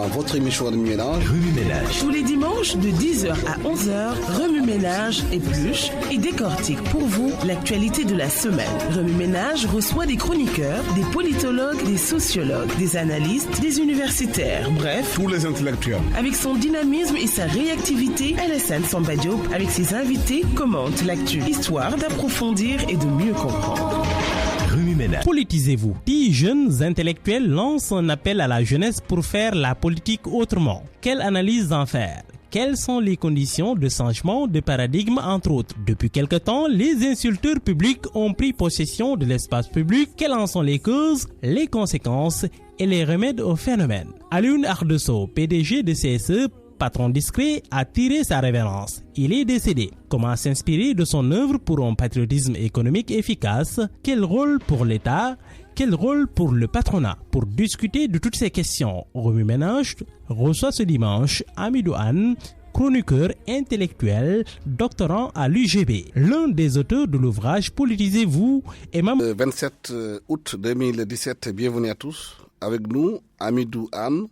dans votre émission Remue Ménage. Remue Ménage. Tous les dimanches de 10h à 11h, Remue Ménage épluche et décortique pour vous l'actualité de la semaine. Remue Ménage reçoit des chroniqueurs, des politologues, des sociologues, des analystes, des universitaires, bref, Tous les intellectuels. avec son dynamisme et sa réactivité, Alassane Samba Diop, avec ses invités, commente l'actu, histoire d'approfondir et de mieux comprendre. Remue Ménage. Politisez-vous. 10 jeunes intellectuels lancent un appel à la jeunesse pour faire la politique autrement. Quelle analyse en faire? Quelles sont les conditions de changement de paradigme entre autres? Depuis quelque temps, les insulteurs publics ont pris possession de l'espace public. Quelles en sont les causes, les conséquences et les remèdes au phénomène? Alioune Ardesso, PDG de CSE, patron discret, a tiré sa révérence. Il est décédé. Comment s'inspirer de son œuvre pour un patriotisme économique efficace? Quel rôle pour l'État? Quel rôle pour le patronat? Pour discuter de toutes ces questions, Remue Ménage reçoit ce dimanche Hamidou Anne, chroniqueur intellectuel, doctorant à l'UGB. L'un des auteurs de l'ouvrage Politisez-vous est membre... 27 août 2017, bienvenue à tous. Avec nous, Hamidou Anne,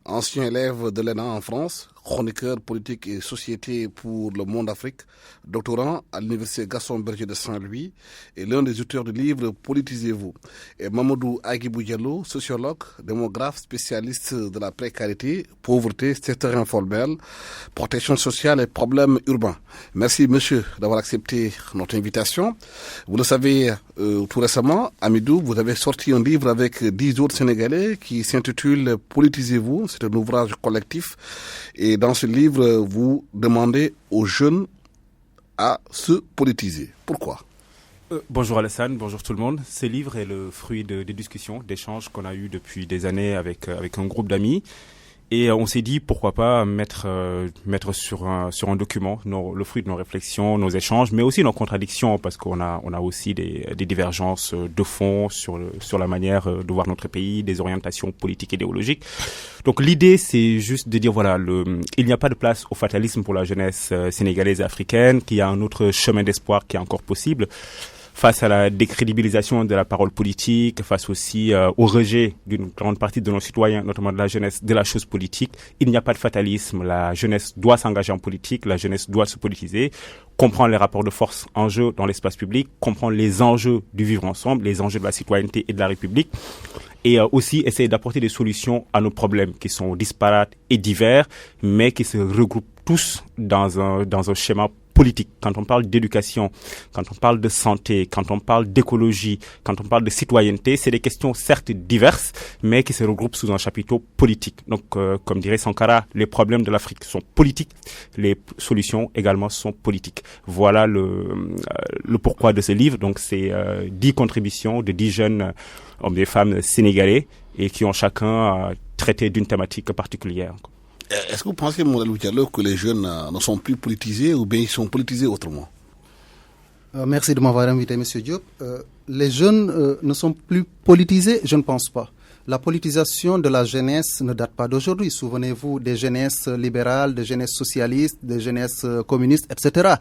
ancien élève de l'ENA en France, chroniqueur politique et société pour le Monde Afrique, doctorant à l'université Gaston Berger de Saint-Louis et l'un des auteurs du livre Politisez-vous. Et Mamadou Aguibou Diallo, sociologue, démographe, spécialiste de la précarité, pauvreté, secteur informel, protection sociale et problèmes urbains. Merci monsieur d'avoir accepté notre invitation. Vous le savez, tout récemment, Hamidou, vous avez sorti un livre avec 10 autres Sénégalais qui s'intitule Politisez-vous. C'est un ouvrage collectif. Et dans ce livre, vous demandez aux jeunes à se politiser. Pourquoi? Bonjour Alassane, bonjour tout le monde. Ce livre est le fruit des discussions, d'échanges qu'on a eu depuis des années avec un groupe d'amis. Et on s'est dit pourquoi pas mettre sur un document le fruit de nos réflexions, nos échanges, mais aussi nos contradictions, parce qu'on a aussi des divergences de fond sur la manière de voir notre pays, des orientations politiques et idéologiques. Donc l'idée, c'est juste de dire voilà, il n'y a pas de place au fatalisme pour la jeunesse sénégalaise et africaine, qu'il y a un autre chemin d'espoir qui est encore possible. Face à la décrédibilisation de la parole politique, face aussi au rejet d'une grande partie de nos citoyens, notamment de la jeunesse, de la chose politique, il n'y a pas de fatalisme. La jeunesse doit s'engager en politique, la jeunesse doit se politiser, comprendre les rapports de force en jeu dans l'espace public, comprendre les enjeux du vivre ensemble, les enjeux de la citoyenneté et de la République, et aussi essayer d'apporter des solutions à nos problèmes qui sont disparates et divers, mais qui se regroupent tous dans un schéma politique. Quand on parle d'éducation, quand on parle de santé, quand on parle d'écologie, quand on parle de citoyenneté, c'est des questions certes diverses, mais qui se regroupent sous un chapiteau politique. Donc, comme dirait Sankara, les problèmes de l'Afrique sont politiques, les solutions également sont politiques. Voilà le pourquoi de ce livre. Donc, c'est 10 contributions de 10 jeunes hommes et femmes sénégalais et qui ont chacun traité d'une thématique particulière. Est-ce que vous pensez, Mamadou Diallo, que les jeunes ne sont plus politisés ou bien ils sont politisés autrement? Merci de m'avoir invité, M. Diop. Les jeunes ne sont plus politisés, je ne pense pas. La politisation de la jeunesse ne date pas d'aujourd'hui. Souvenez-vous des jeunesses libérales, des jeunesses socialistes, des jeunesses communistes, etc.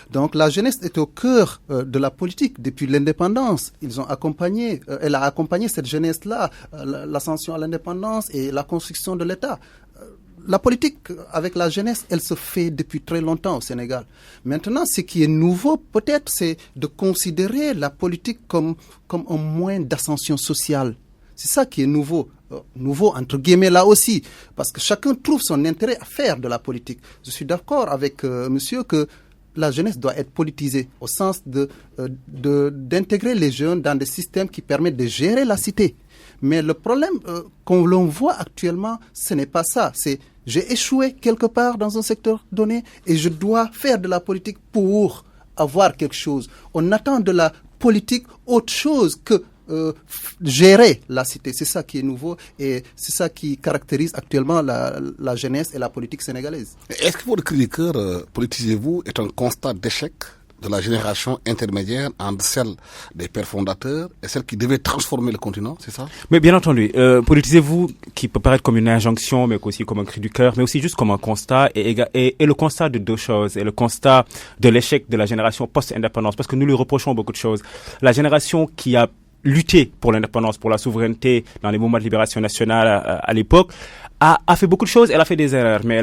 Donc la jeunesse est au cœur de la politique depuis l'indépendance. Elle a accompagné cette jeunesse-là, l'ascension à l'indépendance et la construction de l'État. La politique avec la jeunesse, elle se fait depuis très longtemps au Sénégal. Maintenant, ce qui est nouveau, peut-être, c'est de considérer la politique comme un moyen d'ascension sociale. C'est ça qui est nouveau. Nouveau, entre guillemets, là aussi. Parce que chacun trouve son intérêt à faire de la politique. Je suis d'accord avec monsieur que la jeunesse doit être politisée au sens d'intégrer les jeunes dans des systèmes qui permettent de gérer la cité. Mais le problème qu'on voit actuellement, ce n'est pas ça. C'est j'ai échoué quelque part dans un secteur donné et je dois faire de la politique pour avoir quelque chose. On attend de la politique autre chose que gérer la cité. C'est ça qui est nouveau et c'est ça qui caractérise actuellement la jeunesse et la politique sénégalaise. Est-ce que votre cri de cœur, Politisez-vous, est un constat d'échec de la génération intermédiaire entre celle des pères fondateurs et celle qui devait transformer le continent, c'est ça? Mais bien entendu, Politisez-vous, qui peut paraître comme une injonction, mais aussi comme un cri du cœur, mais aussi juste comme un constat, et le constat de deux choses, et le constat de l'échec de la génération post-indépendance, parce que nous lui reprochons beaucoup de choses. La génération qui a lutté pour l'indépendance, pour la souveraineté dans les mouvements de libération nationale à l'époque, a fait beaucoup de choses, elle a fait des erreurs, mais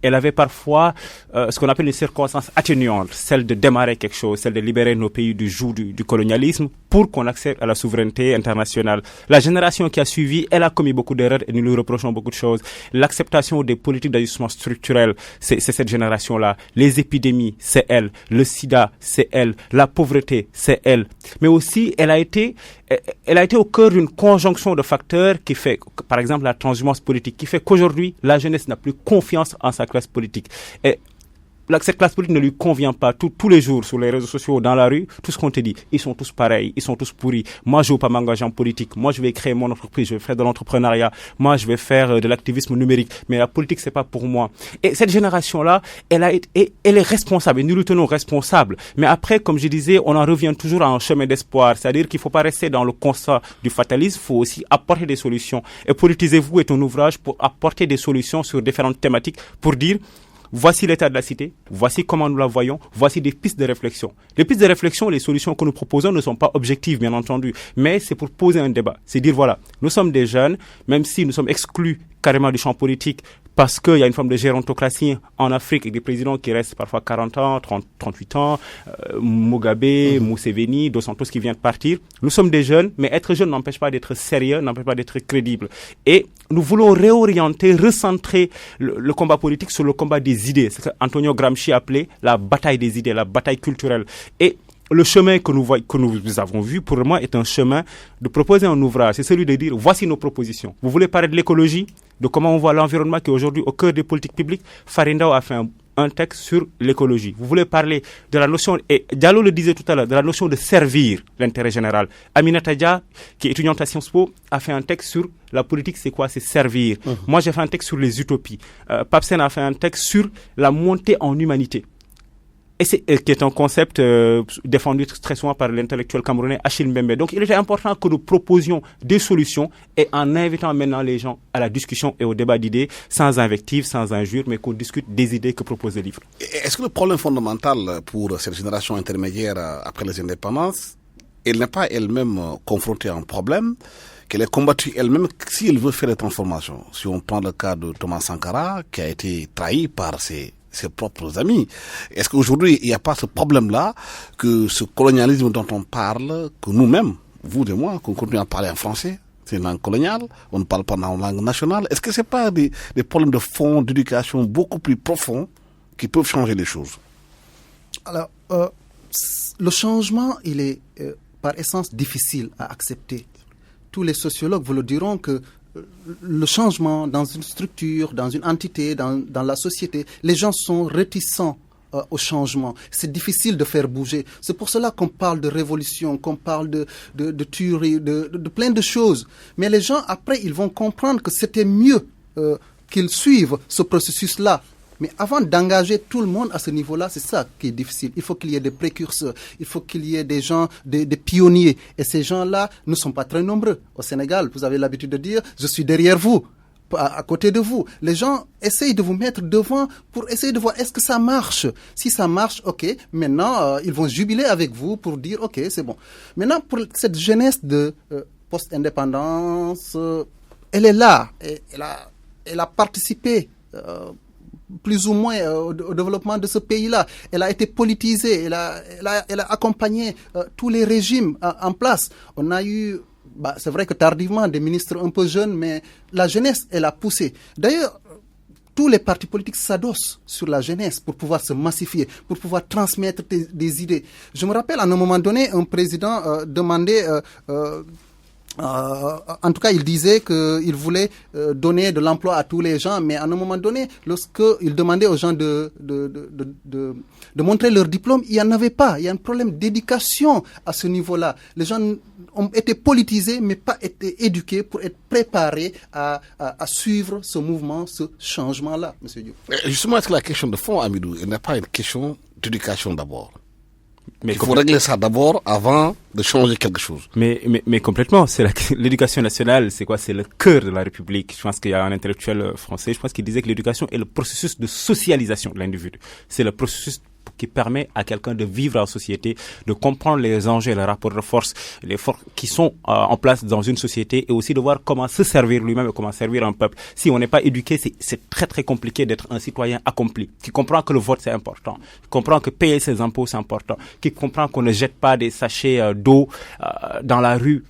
elle avait parfois ce qu'on appelle une circonstance atténuante, celle de démarrer quelque chose, celle de libérer nos pays du joug du colonialisme pour qu'on accède à la souveraineté internationale. La génération qui a suivi, elle a commis beaucoup d'erreurs et nous lui reprochons beaucoup de choses. L'acceptation des politiques d'ajustement structurel, c'est cette génération-là. Les épidémies, c'est elle. Le sida, c'est elle. La pauvreté, c'est elle. Mais aussi, elle a été au cœur d'une conjonction de facteurs qui fait, par exemple, la transhumance politique, qui fait qu'aujourd'hui, la jeunesse n'a plus confiance en sa classe politique. Et cette classe politique ne lui convient pas. Tous les jours, sur les réseaux sociaux, dans la rue, tout ce qu'on te dit, ils sont tous pareils, ils sont tous pourris. Moi, je veux pas m'engager en politique. Moi, je vais créer mon entreprise, je vais faire de l'entrepreneuriat. Moi, je vais faire de l'activisme numérique. Mais la politique, c'est pas pour moi. Et cette génération-là, elle est responsable. Et nous le tenons responsable. Mais après, comme je disais, on en revient toujours à un chemin d'espoir. C'est-à-dire qu'il faut pas rester dans le constat du fatalisme. Il faut aussi apporter des solutions. Et Politisez-vous est un ouvrage pour apporter des solutions sur différentes thématiques pour dire, voici l'état de la cité, voici comment nous la voyons, voici des pistes de réflexion. Les pistes de réflexion, les solutions que nous proposons ne sont pas objectives, bien entendu, mais c'est pour poser un débat. C'est dire, voilà, nous sommes des jeunes, même si nous sommes exclus carrément du champ politique, parce qu'il y a une forme de gérontocratie en Afrique avec des présidents qui restent parfois 40 ans, 38 ans, Mugabe, Museveni, Dos Santos qui vient de partir. Nous sommes des jeunes, mais être jeune n'empêche pas d'être sérieux, n'empêche pas d'être crédible. Et nous voulons réorienter, recentrer le combat politique sur le combat des idées. C'est ce qu'Antonio Gramsci appelait la bataille des idées, la bataille culturelle. Et le chemin que nous avons vu, pour moi, est un chemin de proposer un ouvrage. C'est celui de dire, voici nos propositions. Vous voulez parler de l'écologie, de comment on voit l'environnement qui est aujourd'hui au cœur des politiques publiques. Farindao a fait un texte sur l'écologie. Vous voulez parler de la notion, et Diallo le disait tout à l'heure, de la notion de servir l'intérêt général. Aminata Dia, qui est étudiante à Sciences Po, a fait un texte sur la politique, c'est quoi? C'est servir. Moi, j'ai fait un texte sur les utopies. Papsen a fait un texte sur la montée en humanité. Et qui est un concept défendu très souvent par l'intellectuel camerounais Achille Mbembe. Donc, il était important que nous proposions des solutions et en invitant maintenant les gens à la discussion et au débat d'idées, sans invective, sans injure, mais qu'on discute des idées que propose le livre. Est-ce que le problème fondamental pour cette génération intermédiaire après les indépendances, elle n'est pas elle-même confrontée à un problème, qu'elle est combattue elle-même si elle veut faire des transformations? Si on prend le cas de Thomas Sankara, qui a été trahi par ses propres amis. Est-ce qu'aujourd'hui, il n'y a pas ce problème-là, que ce colonialisme dont on parle, que nous-mêmes, vous et moi, qu'on continue à parler en français, c'est une langue coloniale, on ne parle pas en langue nationale. Est-ce que ce n'est pas des problèmes de fond, d'éducation beaucoup plus profonds qui peuvent changer les choses? Alors, le changement, il est par essence difficile à accepter. Tous les sociologues vous le diront que le changement dans une structure, dans une entité, dans la société, les gens sont réticents au changement. C'est difficile de faire bouger. C'est pour cela qu'on parle de révolution, qu'on parle de tuerie, de plein de choses. Mais les gens, après, ils vont comprendre que c'était mieux qu'ils suivent ce processus-là. Mais avant d'engager tout le monde à ce niveau-là, c'est ça qui est difficile. Il faut qu'il y ait des précurseurs, il faut qu'il y ait des gens, des pionniers. Et ces gens-là ne sont pas très nombreux. Au Sénégal, vous avez l'habitude de dire « je suis derrière vous ». À côté de vous. Les gens essayent de vous mettre devant pour essayer de voir est-ce que ça marche. Si ça marche, ok. Maintenant, ils vont jubiler avec vous pour dire ok, c'est bon. Maintenant, pour cette jeunesse de post-indépendance, elle est là. Elle a participé plus ou moins au développement de ce pays-là. Elle a été politisée. Elle a accompagné tous les régimes en place. On a eu c'est vrai que tardivement, des ministres un peu jeunes, mais la jeunesse, elle a poussé. D'ailleurs, tous les partis politiques s'adossent sur la jeunesse pour pouvoir se massifier, pour pouvoir transmettre des idées. Je me rappelle, à un moment donné, un président demandait... en tout cas, il disait qu'il voulait donner de l'emploi à tous les gens, mais à un moment donné, lorsqu'il demandait aux gens de montrer leur diplôme, il n'y en avait pas. Il y a un problème d'éducation à ce niveau-là. Les gens ont été politisés, mais pas été éduqués pour être préparés à suivre ce mouvement, ce changement-là, M. Diop. Justement, est-ce que la question de fond, Amidou, elle n'est pas une question d'éducation d'abord? Mais il faut régler ça d'abord avant de changer quelque chose. Mais complètement. L'éducation nationale, c'est quoi? C'est le cœur de la République. Je pense qu'il y a un intellectuel français, je pense qu'il disait que l'éducation est le processus de socialisation de l'individu. C'est le processus qui permet à quelqu'un de vivre en société, de comprendre les enjeux, les rapports de force, les forces qui sont en place dans une société, et aussi de voir comment se servir lui-même et comment servir un peuple. Si on n'est pas éduqué, c'est très très compliqué d'être un citoyen accompli, qui comprend que le vote c'est important, qui comprend que payer ses impôts c'est important, qui comprend qu'on ne jette pas des sachets d'eau dans la rue,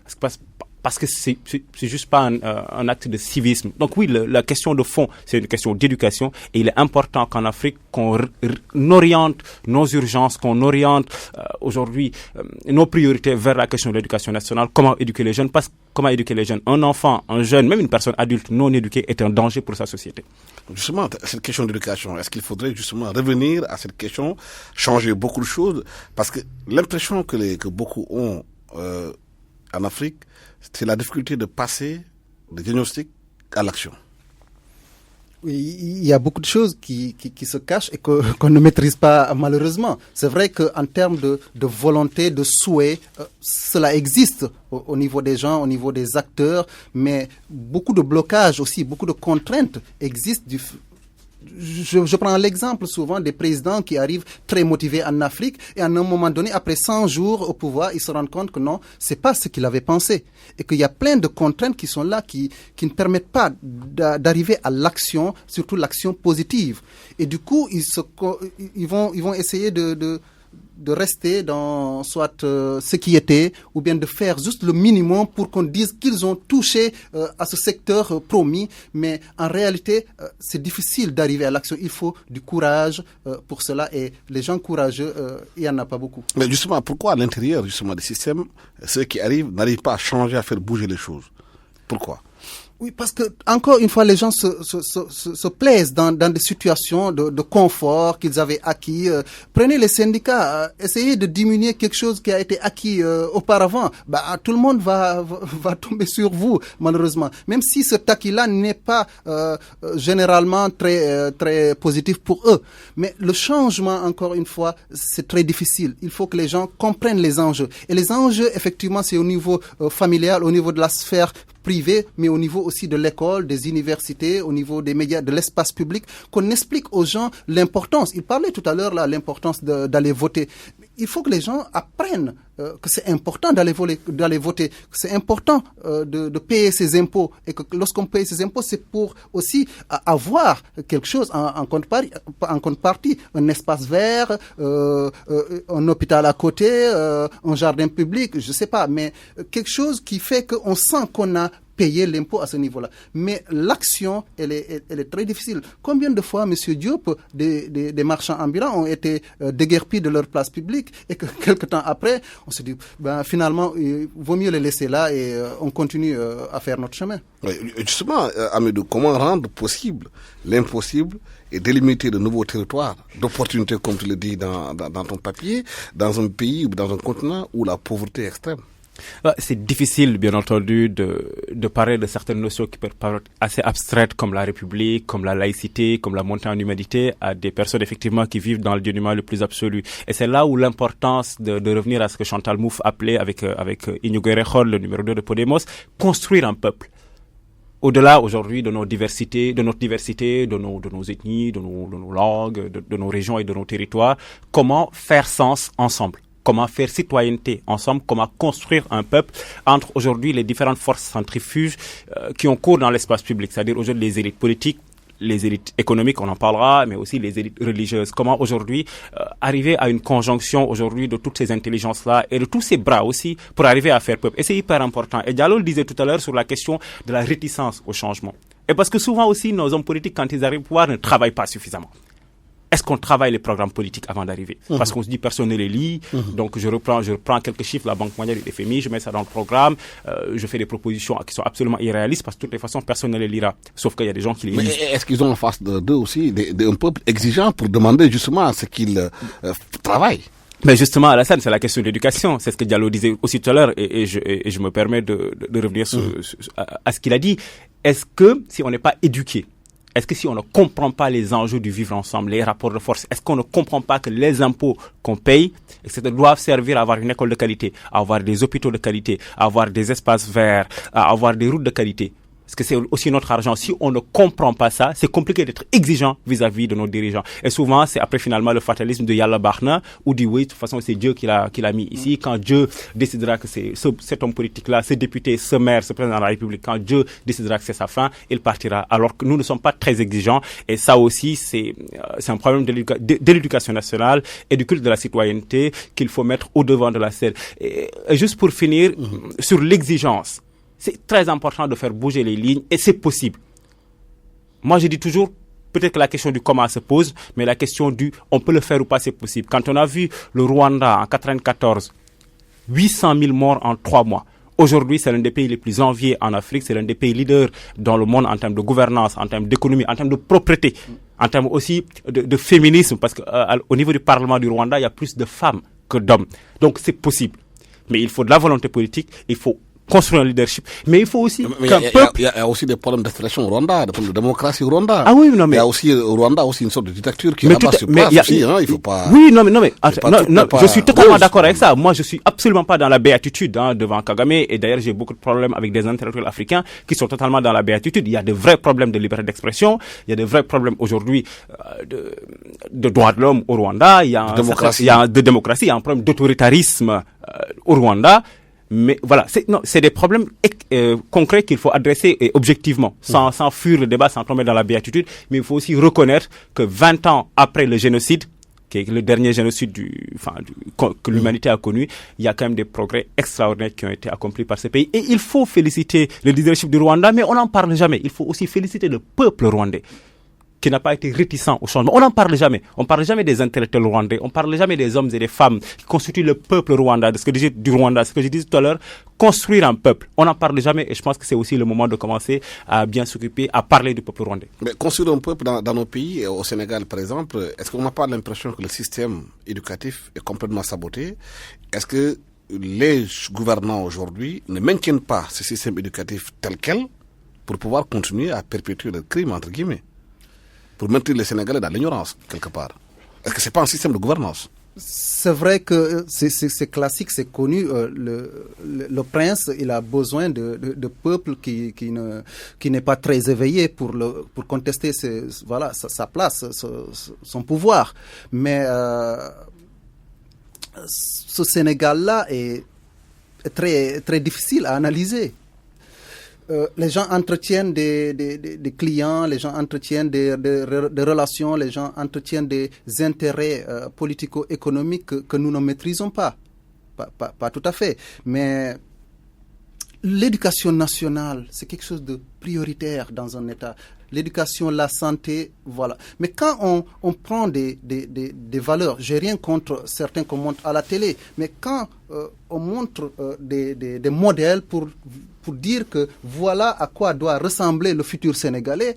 parce que c'est juste pas un acte de civisme. Donc oui, la question de fond, c'est une question d'éducation, et il est important qu'en Afrique, qu'on oriente nos urgences, qu'on oriente aujourd'hui nos priorités vers la question de l'éducation nationale. Comment éduquer les jeunes? Comment éduquer les jeunes? Un enfant, un jeune, même une personne adulte non éduquée est un danger pour sa société. Justement, cette question d'éducation, est-ce qu'il faudrait justement revenir à cette question, changer beaucoup de choses? Parce que l'impression que beaucoup ont en Afrique, c'est la difficulté de passer du diagnostic à l'action. Oui, il y a beaucoup de choses qui se cachent et qu'on ne maîtrise pas malheureusement. C'est vrai qu'en termes de volonté, de souhait, cela existe au niveau des gens, au niveau des acteurs, mais beaucoup de blocages aussi, beaucoup de contraintes existent Je prends l'exemple souvent des présidents qui arrivent très motivés en Afrique et à un moment donné, après 100 jours au pouvoir, ils se rendent compte que non, c'est pas ce qu'ils avaient pensé et qu'il y a plein de contraintes qui sont là qui ne permettent pas d'arriver à l'action, surtout l'action positive. Et du coup, ils vont essayer de rester dans soit ce qui était, ou bien de faire juste le minimum pour qu'on dise qu'ils ont touché à ce secteur promis. Mais en réalité, c'est difficile d'arriver à l'action. Il faut du courage pour cela, et les gens courageux, il n'y en a pas beaucoup. Mais justement, pourquoi à l'intérieur justement des systèmes, ceux qui arrivent n'arrivent pas à changer, à faire bouger les choses? Pourquoi? Oui, parce que, encore une fois, les gens se plaisent dans des situations de confort qu'ils avaient acquis. Prenez les syndicats, essayez de diminuer quelque chose qui a été acquis auparavant. Tout le monde va tomber sur vous, malheureusement. Même si ce acquis-là n'est pas généralement très positif pour eux. Mais le changement, encore une fois, c'est très difficile. Il faut que les gens comprennent les enjeux. Et les enjeux, effectivement, c'est au niveau familial, au niveau de la sphère privée, mais au niveau aussi de l'école, des universités, au niveau des médias, de l'espace public, qu'on explique aux gens l'importance. Il parlait tout à l'heure là, l'importance d'aller voter. Il faut que les gens apprennent que c'est important d'aller voter, que c'est important de payer ses impôts, et que lorsqu'on paye ses impôts, c'est pour aussi avoir quelque chose en contrepartie, un espace vert, un hôpital à côté, un jardin public, je sais pas, mais quelque chose qui fait qu'on sent qu'on a payer l'impôt à ce niveau-là. Mais l'action, elle est très difficile. Combien de fois, Monsieur Diop, des marchands ambulants ont été déguerpis de leur place publique, et que quelque temps après, on se dit, finalement, il vaut mieux les laisser là et on continue à faire notre chemin. Oui, justement, Amidou, comment rendre possible l'impossible et délimiter de nouveaux territoires d'opportunités, comme tu le dis dans ton papier, dans un pays ou dans un continent où la pauvreté est extrême? C'est difficile, bien entendu, de parler de certaines notions qui peuvent paraître assez abstraites, comme la République, comme la laïcité, comme la montée en humanité, à des personnes effectivement qui vivent dans le dénuement le plus absolu. Et c'est là où l'importance de revenir à ce que Chantal Mouffe appelait avec Iñigo Errejón, le numéro 2 de Podemos, construire un peuple. Au-delà aujourd'hui de notre diversité, de nos ethnies, de nos langues, de nos régions et de nos territoires, comment faire sens ensemble? Comment faire citoyenneté ensemble, comment construire un peuple entre aujourd'hui les différentes forces centrifuges qui ont cours dans l'espace public, c'est-à-dire aujourd'hui les élites politiques, les élites économiques, on en parlera, mais aussi les élites religieuses. Comment aujourd'hui arriver à une conjonction aujourd'hui de toutes ces intelligences-là et de tous ces bras aussi pour arriver à faire peuple. Et c'est hyper important. Et Diallo le disait tout à l'heure sur la question de la réticence au changement. Et parce que souvent aussi, nos hommes politiques, quand ils arrivent au pouvoir, ne travaillent pas suffisamment. Est-ce qu'on travaille les programmes politiques avant d'arriver? Parce qu'on se dit personne ne les lit. Donc je reprends quelques chiffres, la Banque mondiale et le FMI, je mets ça dans le programme, je fais des propositions qui sont absolument irréalistes parce que de toutes les façons personne ne les lira. Sauf qu'il y a des gens qui les lisent. Mais est-ce qu'ils ont en face d'eux aussi un peuple exigeant pour demander justement à ce qu'ils travaillent? Mais justement, Alassane, c'est la question de l'éducation. C'est ce que Diallo disait aussi tout à l'heure, et je me permets de revenir à ce qu'il a dit. Est-ce que si on n'est pas éduqué, est-ce que si on ne comprend pas les enjeux du vivre ensemble, les rapports de force, est-ce qu'on ne comprend pas que les impôts qu'on paye, doivent servir à avoir une école de qualité, à avoir des hôpitaux de qualité, à avoir des espaces verts, à avoir des routes de qualité? parce que c'est aussi notre argent. Si on ne comprend pas ça, c'est compliqué d'être exigeant vis-à-vis de nos dirigeants. Et souvent, c'est après finalement le fatalisme de Yalla Barna, ou dit oui, de toute façon, c'est Dieu qui l'a mis ici. Quand Dieu décidera que c'est cet homme politique-là, ce député, ce maire, ce président de la République, quand Dieu décidera que c'est sa fin, il partira. Alors que nous ne sommes pas très exigeants. Et ça aussi, c'est un problème de l'éducation nationale et du culte de la citoyenneté qu'il faut mettre au devant de la scène. Et juste pour finir, sur l'exigence. C'est très important de faire bouger les lignes et c'est possible. Moi, je dis toujours, peut-être que la question du comment se pose, mais la question du on peut le faire ou pas, c'est possible. Quand on a vu le Rwanda en 1994, 800 000 morts en 3 mois. Aujourd'hui, c'est l'un des pays les plus enviés en Afrique, c'est l'un des pays leaders dans le monde en termes de gouvernance, en termes d'économie, en termes de propreté, en termes aussi de féminisme, parce qu'au niveau du Parlement du Rwanda, il y a plus de femmes que d'hommes. Donc, c'est possible. Mais il faut de la volonté politique, il faut construire un leadership. Mais il faut aussi qu'un peuple... Il y a aussi des problèmes d'installation au Rwanda, des problèmes de démocratie au Rwanda. Ah oui, non, mais... Il y a aussi au Rwanda aussi une sorte de dictature qui rabat sur place aussi, hein, il faut pas... Oui, non, mais je suis totalement d'accord avec ça. Moi, je suis absolument pas dans la béatitude devant Kagame. Et d'ailleurs, j'ai beaucoup de problèmes avec des intellectuels africains qui sont totalement dans la béatitude. Il y a de vrais problèmes de liberté d'expression. Il y a de vrais problèmes aujourd'hui de droits de l'homme au Rwanda. Il y a de démocratie. Il y a un problème d'autoritarisme au Rwanda. Mais voilà, c'est des problèmes concrets qu'il faut adresser objectivement, sans fuir le débat, sans tomber dans la béatitude. Mais il faut aussi reconnaître que 20 ans après le génocide, qui est le dernier génocide que l'humanité a connu, il y a quand même des progrès extraordinaires qui ont été accomplis par ce pays. Et il faut féliciter le leadership du Rwanda, mais on n'en parle jamais. Il faut aussi féliciter le peuple rwandais, qui n'a pas été réticent au changement. On n'en parle jamais. On ne parle jamais des intellectuels rwandais. On ne parle jamais des hommes et des femmes qui constituent le peuple rwandais. Ce que je disais tout à l'heure, construire un peuple. On n'en parle jamais et je pense que c'est aussi le moment de commencer à bien s'occuper, à parler du peuple rwandais. Mais construire un peuple dans nos pays, au Sénégal par exemple, est-ce qu'on n'a pas l'impression que le système éducatif est complètement saboté? Est-ce que les gouvernants aujourd'hui ne maintiennent pas ce système éducatif tel quel pour pouvoir continuer à perpétuer le crime, entre guillemets, pour maintenir les Sénégalais dans l'ignorance, quelque part? Est-ce que c'est pas un système de gouvernance? C'est vrai que c'est classique, c'est connu. Le prince, il a besoin de peuple qui n'est pas très éveillé pour contester sa place, son pouvoir. Mais ce Sénégal-là est très très difficile à analyser. Les gens entretiennent des clients, les gens entretiennent des relations, les gens entretiennent des intérêts politico-économiques que nous ne maîtrisons pas. Pas tout à fait. Mais l'éducation nationale, c'est quelque chose de prioritaire dans un État. L'éducation, la santé, voilà. Mais quand on prend des valeurs, j'ai rien contre certains qu'on montre à la télé, mais quand on montre des modèles pour dire que voilà à quoi doit ressembler le futur Sénégalais,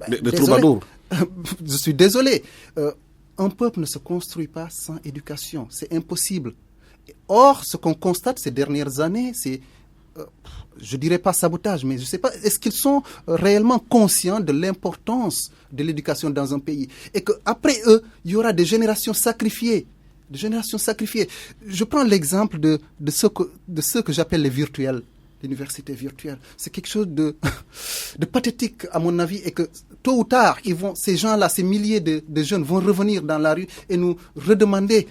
je suis désolé. Un peuple ne se construit pas sans éducation, c'est impossible. Or, ce qu'on constate ces dernières années, c'est je dirais pas sabotage, mais je sais pas, est-ce qu'ils sont réellement conscients de l'importance de l'éducation dans un pays et qu'après eux, il y aura des générations sacrifiées. Je prends l'exemple de ceux que j'appelle les virtuels, l'université virtuelle. C'est quelque chose de pathétique à mon avis et que tôt ou tard, ces gens-là, ces milliers de jeunes vont revenir dans la rue et nous redemander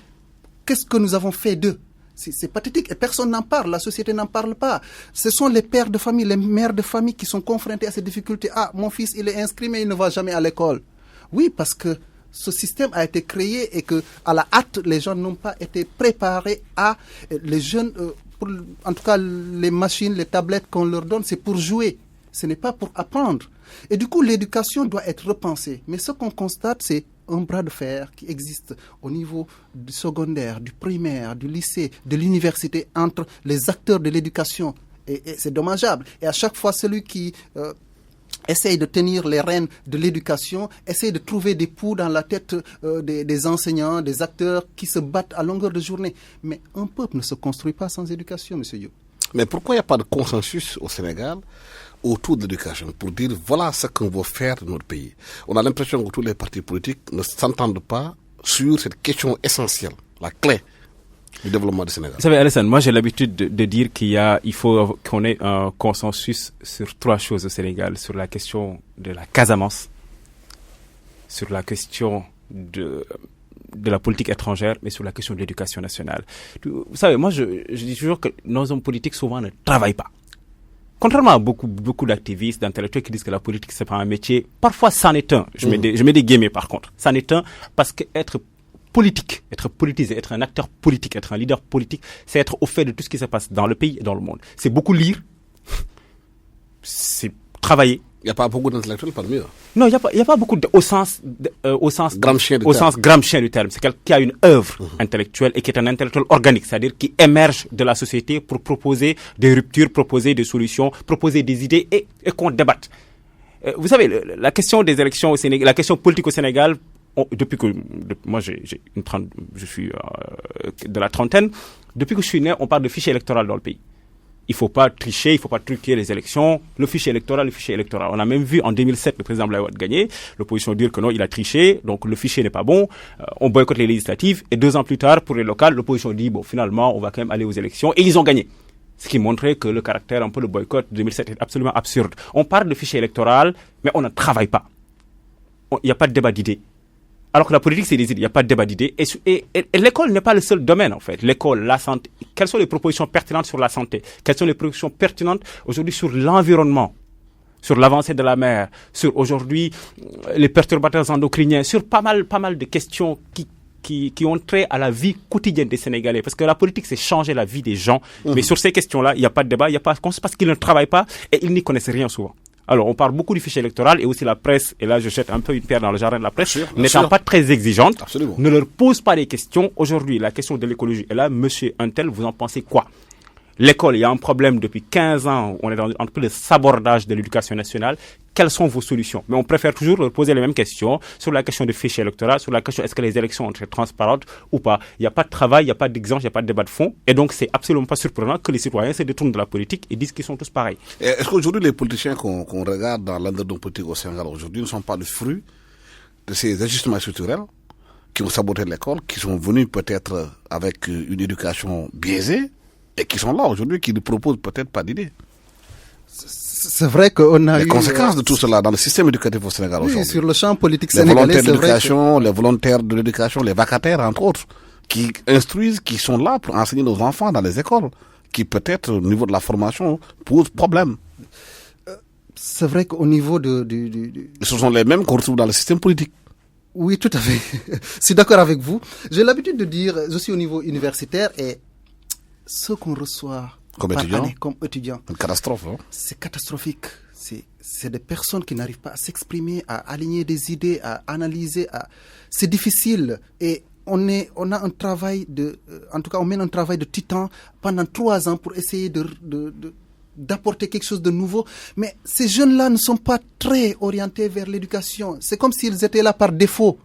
qu'est-ce que nous avons fait d'eux. C'est pathétique et personne n'en parle, la société n'en parle pas. Ce sont les pères de famille, les mères de famille qui sont confrontés à ces difficultés. Ah, mon fils, il est inscrit mais il ne va jamais à l'école. Oui, parce que ce système a été créé et que à la hâte, les gens n'ont pas été préparés à les jeunes, en tout cas les machines, les tablettes qu'on leur donne, c'est pour jouer. Ce n'est pas pour apprendre. Et du coup, l'éducation doit être repensée. Mais ce qu'on constate, c'est un bras de fer qui existe au niveau du secondaire, du primaire, du lycée, de l'université entre les acteurs de l'éducation. Et c'est dommageable. Et à chaque fois, celui qui essaye de tenir les rênes de l'éducation, essaye de trouver des poux dans la tête des enseignants, des acteurs qui se battent à longueur de journée. Mais un peuple ne se construit pas sans éducation, M. Diop. Mais pourquoi il n'y a pas de consensus au Sénégal autour de l'éducation pour dire voilà ce qu'on veut faire de notre pays? On a l'impression que tous les partis politiques ne s'entendent pas sur cette question essentielle, la clé du développement du Sénégal? Vous savez, Alassane, moi j'ai l'habitude de dire il faut qu'on ait un consensus sur 3 choses au Sénégal, sur la question de la Casamance, sur la question de la politique étrangère, mais sur la question de l'éducation nationale. Vous savez, moi je dis toujours que nos hommes politiques souvent ne travaillent pas. Contrairement à beaucoup d'activistes, d'intellectuels qui disent que la politique c'est pas un métier, parfois c'en est un. Je mets des guillemets par contre. C'en est un parce que être politique, être politisé, être un acteur politique, être un leader politique, c'est être au fait de tout ce qui se passe dans le pays et dans le monde. C'est beaucoup lire, c'est travailler. Il n'y a pas beaucoup d'intellectuels parmi eux. Non, il y a pas beaucoup au sens Gramscien du terme. C'est quelqu'un qui a une œuvre intellectuelle et qui est un intellectuel organique, c'est-à-dire qui émerge de la société pour proposer des ruptures, proposer des solutions, proposer des idées et qu'on débatte. Vous savez, la question des élections au Sénégal, la question politique au Sénégal, depuis que moi je suis de la trentaine, depuis que je suis né, on parle de fichier électoral dans le pays. Il faut pas tricher, il faut pas truquer les élections. Le fichier électoral. On a même vu en 2007 le président Abdoulaye Wade gagner. L'opposition dire que non, il a triché, donc le fichier n'est pas bon. On boycotte les législatives et 2 ans plus tard, pour les locales, l'opposition dit bon, finalement, on va quand même aller aux élections et ils ont gagné. Ce qui montrait que le caractère un peu le boycott de 2007 est absolument absurde. On parle de fichier électoral, mais on ne travaille pas. Il n'y a pas de débat d'idées. Alors que la politique, c'est des idées, il n'y a pas de débat d'idées. Et l'école n'est pas le seul domaine, en fait. L'école, la santé. Quelles sont les propositions pertinentes sur la santé? Quelles sont les propositions pertinentes aujourd'hui sur l'environnement? Sur l'avancée de la mer? Sur aujourd'hui les perturbateurs endocriniens? Sur pas mal de questions qui ont trait à la vie quotidienne des Sénégalais. Parce que la politique, c'est changer la vie des gens. Mais sur ces questions-là, il n'y a pas de débat, parce qu'ils ne travaillent pas et ils n'y connaissent rien souvent. Alors, on parle beaucoup du fichier électoral et aussi la presse, et là je jette un peu une pierre dans le jardin de la presse, n'étant pas très exigeante, ne leur pose pas des questions. Aujourd'hui, la question de l'écologie est là. Monsieur Untel, vous en pensez quoi? L'école, il y a un problème depuis 15 ans, on est dans un peu le sabordage de l'éducation nationale. Quelles sont vos solutions? Mais on préfère toujours leur poser les mêmes questions sur la question du fichier électoral, sur la question est-ce que les élections ont été transparentes ou pas. Il n'y a pas de travail, il n'y a pas d'exigence, il n'y a pas de débat de fond. Et donc, c'est absolument pas surprenant que les citoyens se détournent de la politique et disent qu'ils sont tous pareils. Est-ce qu'aujourd'hui, les politiciens qu'on regarde dans l'endroit politique au Sénégal aujourd'hui ne sont pas le fruit de ces ajustements structurels qui ont saboté l'école, qui sont venus peut-être avec une éducation biaisée et qui sont là aujourd'hui, qui ne proposent peut-être pas d'idées? C'est vrai qu'on a les conséquences de tout cela dans le système éducatif au Sénégal aujourd'hui. Sur le champ politique sénégalais, les volontaires de l'éducation, les vacataires entre autres, qui instruisent, qui sont là pour enseigner nos enfants dans les écoles, qui peut-être au niveau de la formation posent problème. C'est vrai qu'au niveau ce sont les mêmes qu'on retrouve dans le système politique. Oui, tout à fait. Je suis d'accord avec vous. J'ai l'habitude de dire, je suis au niveau universitaire et ce qu'on reçoit comme étudiant, une catastrophe. Hein? C'est catastrophique. C'est des personnes qui n'arrivent pas à s'exprimer, à aligner des idées, à analyser. C'est difficile. Et on a un travail en tout cas, on mène un travail de titan pendant 3 ans pour essayer d'apporter quelque chose de nouveau. Mais ces jeunes-là ne sont pas très orientés vers l'éducation. C'est comme s'ils étaient là par défaut.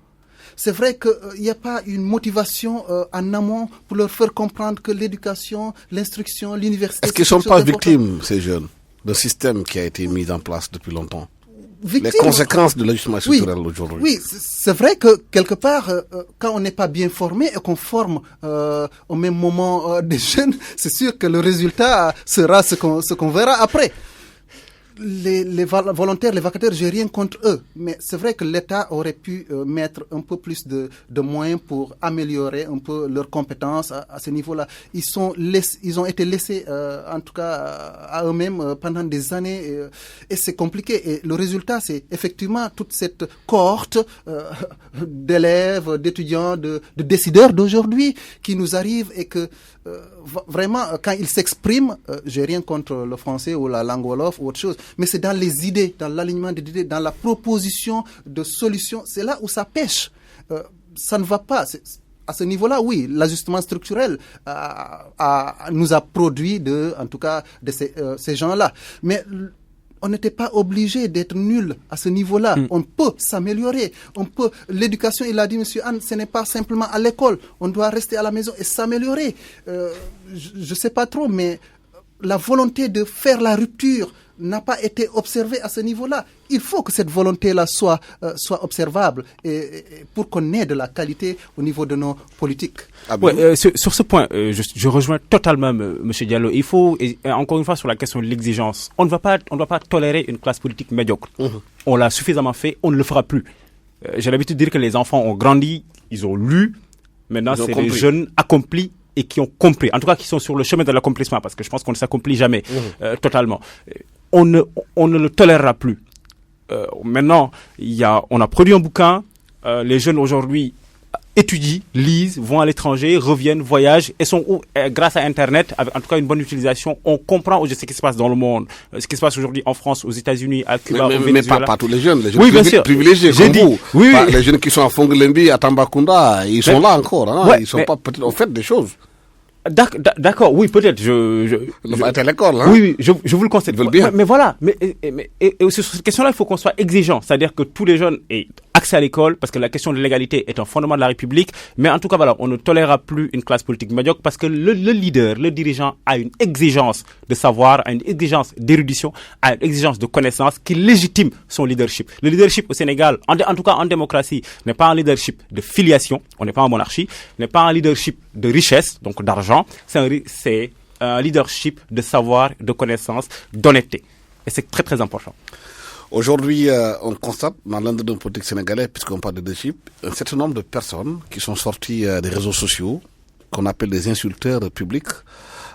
C'est vrai qu'il n'y a pas une motivation en amont pour leur faire comprendre que l'éducation, l'instruction, l'université... Est-ce qu'ils ne sont pas victimes, ces jeunes, d'un système qui a été mis en place depuis longtemps? Les conséquences de l'ajustement structurel aujourd'hui. Oui, c'est vrai que quelque part, quand on n'est pas bien formé et qu'on forme au même moment des jeunes, c'est sûr que le résultat sera ce qu'on verra après. Les volontaires, les vacataires, j'ai rien contre eux, mais c'est vrai que l'État aurait pu mettre un peu plus de moyens pour améliorer un peu leurs compétences à ce niveau-là. Ils ont été laissés, en tout cas, à eux-mêmes pendant des années, et c'est compliqué. Et le résultat, c'est effectivement toute cette cohorte d'élèves, d'étudiants, de décideurs d'aujourd'hui qui nous arrivent et que vraiment, quand ils s'expriment, j'ai rien contre le français ou la langue wolof ou autre chose, mais c'est dans les idées, dans l'alignement des idées, dans la proposition de solutions, c'est là où ça pêche. Ça ne va pas. À ce niveau-là, oui, l'ajustement structurel nous a produit en tout cas, de ces gens-là. Mais on n'était pas obligé d'être nul à ce niveau-là. On peut s'améliorer. L'éducation, il a dit, monsieur Anne, ce n'est pas simplement à l'école. On doit rester à la maison et s'améliorer. Je ne sais pas trop, mais la volonté de faire la rupture, n'a pas été observée à ce niveau-là. Il faut que cette volonté-là soit observable et pour qu'on ait de la qualité au niveau de nos politiques. Sur ce point, je rejoins totalement M. Diallo. Il faut, encore une fois, sur la question de l'exigence, on ne doit pas tolérer une classe politique médiocre. On l'a suffisamment fait, on ne le fera plus. J'ai l'habitude de dire que les enfants ont grandi, ils ont lu. Maintenant, c'est les jeunes accomplis et qui ont compris, en tout cas qui sont sur le chemin de l'accomplissement, parce que je pense qu'on ne s'accomplit jamais totalement. On ne le tolérera plus. Maintenant, on a produit un bouquin, les jeunes aujourd'hui étudient, lisent, vont à l'étranger, reviennent, voyagent et sont grâce à Internet, avec en tout cas une bonne utilisation, on comprend ce qui se passe dans le monde, ce qui se passe aujourd'hui en France, aux États-Unis, à Cuba, au Venezuela. Mais pas tous les jeunes privilégiés comme vous. Les jeunes qui sont à Fongolembi, à Tambacounda, ils sont là encore, hein, ils sont pas peut-être au fait des choses. D'accord, oui, peut-être. Oui, je vous le concède. Mais voilà, et sur cette question-là, il faut qu'on soit exigeant, c'est-à-dire que tous les jeunes aient accès à l'école, parce que la question de l'égalité est un fondement de la République. Mais en tout cas, voilà, on ne tolérera plus une classe politique médiocre, parce que le leader, le dirigeant, a une exigence de savoir, a une exigence d'érudition, a une exigence de connaissance qui légitime son leadership. Le leadership au Sénégal, en tout cas en démocratie, n'est pas un leadership de filiation, on n'est pas en monarchie, n'est pas un leadership de richesse, donc d'argent. C'est un leadership de savoir, de connaissance, d'honnêteté. Et c'est très très important. Aujourd'hui, on constate dans l'industrie politique sénégalaise, puisqu'on parle de leadership, un certain nombre de personnes qui sont sorties des réseaux sociaux, qu'on appelle des insulteurs publics,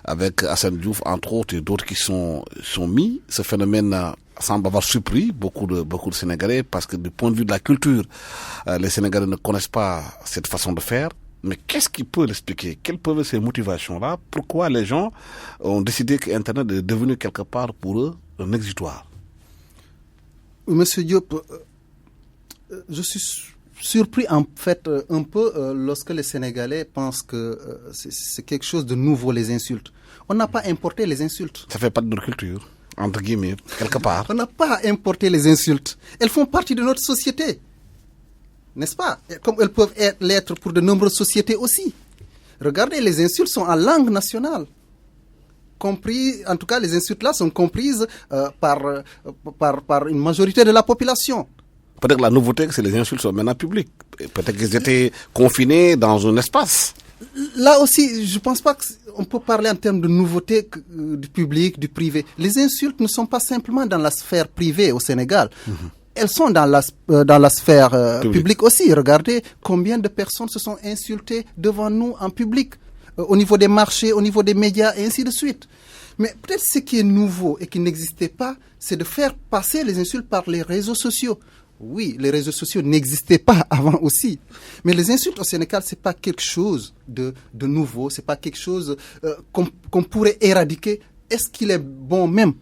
avec Hassan Diouf entre autres et d'autres qui sont mis. Ce phénomène semble avoir surpris beaucoup de Sénégalais, parce que du point de vue de la culture, les Sénégalais ne connaissent pas cette façon de faire. Mais qu'est-ce qui peut l'expliquer? Quelles peuvent être ces motivations-là? Pourquoi les gens ont décidé qu'Internet est devenu quelque part pour eux un exutoire? Monsieur Diop, je suis surpris en fait un peu lorsque les Sénégalais pensent que c'est quelque chose de nouveau, les insultes. On n'a pas importé les insultes. Ça fait pas de notre culture, entre guillemets, quelque part. On n'a pas importé les insultes. Elles font partie de notre société. N'est-ce pas? Comme elles peuvent l'être pour de nombreuses sociétés aussi. Regardez, les insultes sont en langue nationale. En tout cas, les insultes-là sont comprises par une majorité de la population. Peut-être que la nouveauté, c'est que les insultes sont maintenant publiques. Peut-être qu'ils étaient confinés dans un espace. Là aussi, je ne pense pas qu'on peut parler en termes de nouveauté du public, du privé. Les insultes ne sont pas simplement dans la sphère privée au Sénégal. Elles sont dans la sphère publique aussi. Regardez combien de personnes se sont insultées devant nous en public, au niveau des marchés, au niveau des médias, et ainsi de suite. Mais peut-être ce qui est nouveau et qui n'existait pas, c'est de faire passer les insultes par les réseaux sociaux. Oui, les réseaux sociaux n'existaient pas avant aussi. Mais les insultes au Sénégal, c'est pas quelque chose de nouveau, c'est pas quelque chose qu'on pourrait éradiquer. Est-ce qu'il est bon même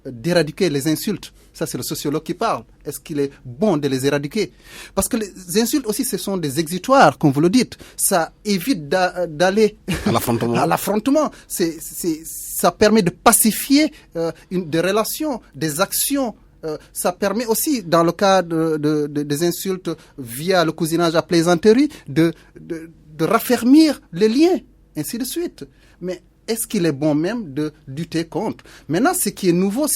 d'éradiquer les insultes? Ça, c'est le sociologue qui parle. Est-ce qu'il est bon de les éradiquer? Parce que les insultes aussi, ce sont des exutoires, comme vous le dites. Ça évite d'aller à l'affrontement. Ça permet de pacifier des relations, des actions. Ça permet aussi, dans le cas des insultes via le cousinage à plaisanterie, de raffermir les liens, ainsi de suite. Mais est-ce qu'il est bon même de lutter contre? Maintenant, ce qui est nouveau,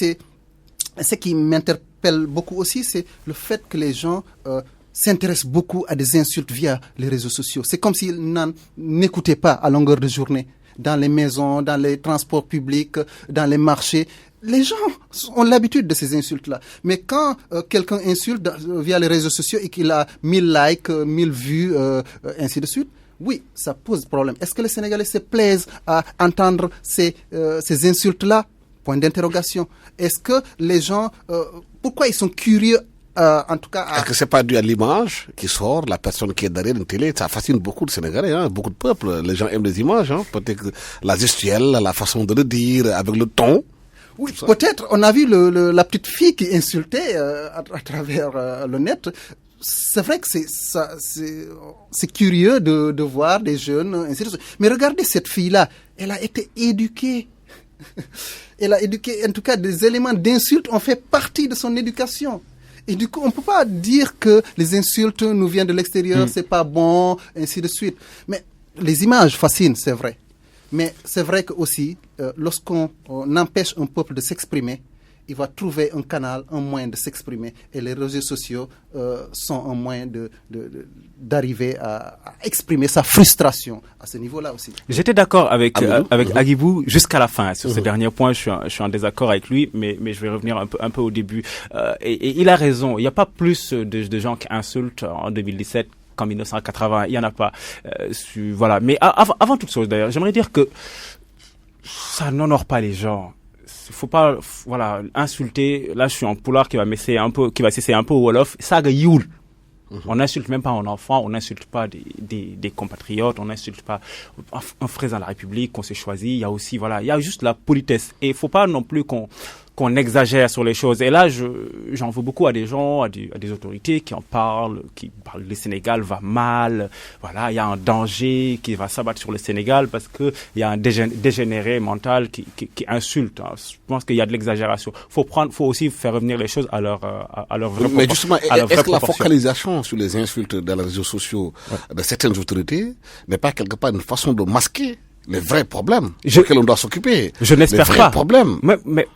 ce qui m'interpelle beaucoup aussi, c'est le fait que les gens s'intéressent beaucoup à des insultes via les réseaux sociaux. C'est comme s'ils n'écoutaient pas à longueur de journée. Dans les maisons, dans les transports publics, dans les marchés. Les gens ont l'habitude de ces insultes-là. Mais quand quelqu'un insulte via les réseaux sociaux et qu'il a 1000 likes, 1000 vues, ainsi de suite, oui, ça pose problème. Est-ce que les Sénégalais se plaisent à entendre ces insultes-là? Point d'interrogation. Est-ce que les gens, pourquoi ils sont curieux, en tout cas... Est-ce que c'est pas dû à l'image qui sort, la personne qui est derrière une télé? Ça fascine beaucoup de Sénégalais, hein, beaucoup de peuples. Les gens aiment les images, hein. Peut-être la gestuelle, la façon de le dire, avec le ton. Oui, peut-être. On a vu la petite fille qui insultait à travers le net. C'est vrai que c'est curieux de voir des jeunes, ainsi de suite. Mais regardez cette fille-là, elle a été éduquée. Elle a éduqué, en tout cas, des éléments d'insultes ont fait partie de son éducation. Et du coup, on ne peut pas dire que les insultes nous viennent de l'extérieur, c'est pas bon, ainsi de suite. Mais les images fascinent, c'est vrai. Mais c'est vrai que aussi, lorsqu'on empêche un peuple de s'exprimer, il va trouver un canal, un moyen de s'exprimer. Et les réseaux sociaux sont un moyen d'arriver à exprimer sa frustration à ce niveau-là aussi. J'étais d'accord avec Agibou jusqu'à la fin. Sur ce dernier point, je suis en désaccord avec lui, mais je vais revenir un peu au début. Et il a raison. Il n'y a pas plus de gens qui insultent en 2017 qu'en 1980. Il n'y en a pas. Voilà. Mais avant toute chose, d'ailleurs, j'aimerais dire que ça n'honore pas les gens. Il faut pas, voilà, insulter. Là, je suis en poulard qui va cesser un peu au Wolof. Saga youl. On n'insulte même pas un enfant, on n'insulte pas des compatriotes, on n'insulte pas un président de la République qu'on s'est choisi. Il y a aussi, voilà, il y a juste la politesse. Et il faut pas non plus qu'on exagère sur les choses. Et là, j'en veux beaucoup à des gens, à des autorités qui parlent, le Sénégal va mal. Voilà, il y a un danger qui va s'abattre sur le Sénégal parce que il y a un dégénéré mental qui insulte. Hein. Je pense qu'il y a de l'exagération. Faut aussi faire revenir les choses à leur vraie Mais justement, est-ce que la focalisation sur les insultes dans les réseaux sociaux de certaines autorités n'est pas quelque part une façon de masquer les vrais problèmes auxquels on doit s'occuper? Je n'espère pas. Les vrais problèmes. Mais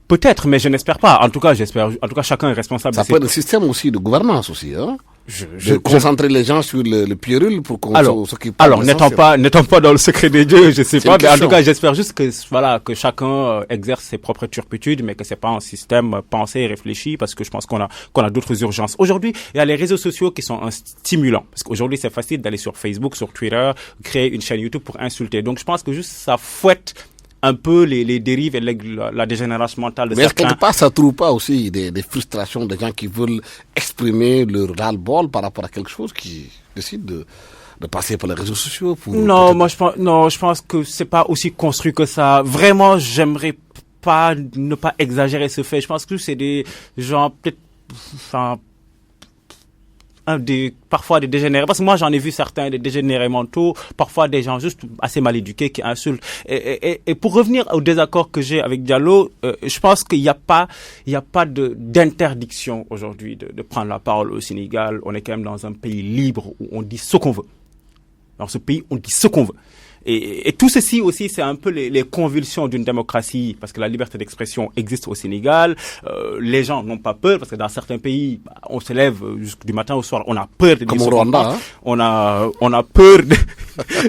peut-être, mais je n'espère pas. En tout cas, chacun est responsable. Ça peut être un système aussi de gouvernance aussi, hein. De concentrer les gens sur le péril pour qu'on s'occupe. Alors, n'étant pas dans le secret des dieux, je sais pas, mais en tout cas, j'espère juste que chacun exerce ses propres turpitudes, mais que c'est pas un système pensé et réfléchi, parce que je pense qu'on a d'autres urgences. Aujourd'hui, il y a les réseaux sociaux qui sont un stimulant, parce qu'aujourd'hui, c'est facile d'aller sur Facebook, sur Twitter, créer une chaîne YouTube pour insulter. Donc, je pense que juste ça fouette un peu les dérives et la dégénération mentale de certains. Mais quelque part, ça ne trouve pas aussi des frustrations des gens qui veulent exprimer leur ras-le-bol par rapport à quelque chose, qui décident de passer par les réseaux sociaux pour... Non, je pense que c'est pas aussi construit que ça. Vraiment, j'aimerais ne pas exagérer ce fait. Je pense que c'est des gens peut-être, parfois des dégénérés, parce que moi j'en ai vu certains, des dégénérés mentaux, parfois des gens juste assez mal éduqués qui insultent. Et pour revenir au désaccord que j'ai avec Diallo, je pense qu'il n'y a pas d'interdiction aujourd'hui de prendre la parole au Sénégal. On est quand même dans un pays libre où on dit ce qu'on veut. Dans ce pays, on dit ce qu'on veut. Et tout ceci aussi, c'est un peu les convulsions d'une démocratie, parce que la liberté d'expression existe au Sénégal. Les gens n'ont pas peur, parce que dans certains pays, on se lève du matin au soir, on a peur de dire ce qu'on pense. On a peur de...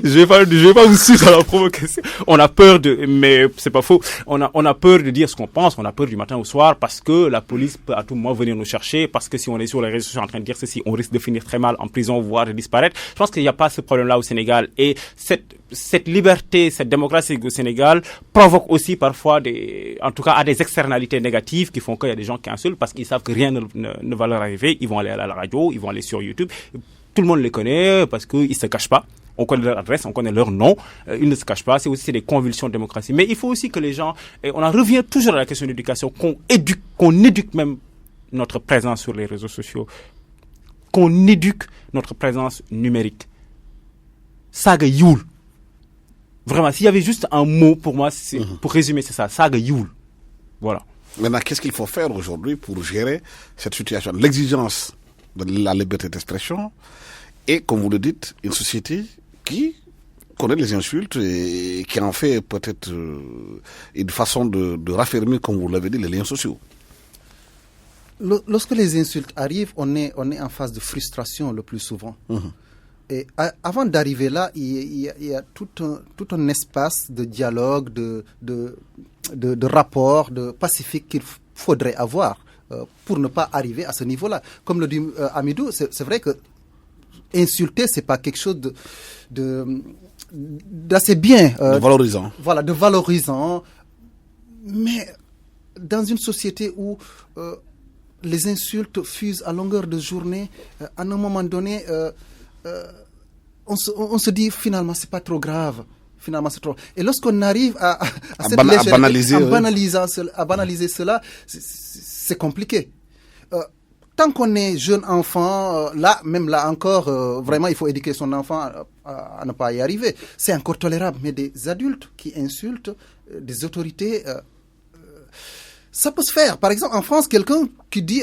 je vais pas vous suivre à la provocation. On a peur mais c'est pas faux. On a peur de dire ce qu'on pense, on a peur du matin au soir, parce que la police peut à tout moment venir nous chercher, parce que si on est sur les réseaux sociaux en train de dire ceci, on risque de finir très mal en prison, voire de disparaître. Je pense qu'il n'y a pas ce problème-là au Sénégal. Et cette liberté, cette démocratie au Sénégal provoque aussi parfois en tout cas, à des externalités négatives qui font qu'il y a des gens qui insultent parce qu'ils savent que rien ne va leur arriver. Ils vont aller à la radio, ils vont aller sur YouTube. Tout le monde les connaît parce qu'ils se cachent pas. On connaît leur adresse, on connaît leur nom. Ils ne se cachent pas. C'est des convulsions de démocratie. Mais il faut aussi que les gens, et on en revient toujours à la question de l'éducation, qu'on éduque même notre présence sur les réseaux sociaux, qu'on éduque notre présence numérique. Saga youl. Vraiment, s'il y avait juste un mot pour moi, pour résumer, c'est ça, saga youl. Voilà. Maintenant, qu'est-ce qu'il faut faire aujourd'hui pour gérer cette situation? L'exigence de la liberté d'expression et, comme vous le dites, une société qui connaît les insultes et qui en fait peut-être une façon de raffermir, comme vous l'avez dit, les liens sociaux. Lorsque les insultes arrivent, on est en phase de frustration le plus souvent. Et avant d'arriver là, il y a tout un espace de dialogue, de rapport, de pacifique qu'il faudrait avoir pour ne pas arriver à ce niveau-là. Comme le dit Amidou, c'est vrai que insulter, c'est pas quelque chose d'assez bien. De valorisant. Voilà, de valorisant. Mais dans une société où les insultes fusent à longueur de journée, à un moment donné... on se dit finalement c'est pas trop grave. Finalement c'est trop. Et lorsqu'on arrive à cette légèreté, à banaliser cela, c'est compliqué. Tant qu'on est jeune enfant, même là encore, vraiment il faut éduquer son enfant à ne pas y arriver. C'est encore tolérable, mais des adultes qui insultent des autorités. Ça peut se faire. Par exemple, en France, quelqu'un qui dit,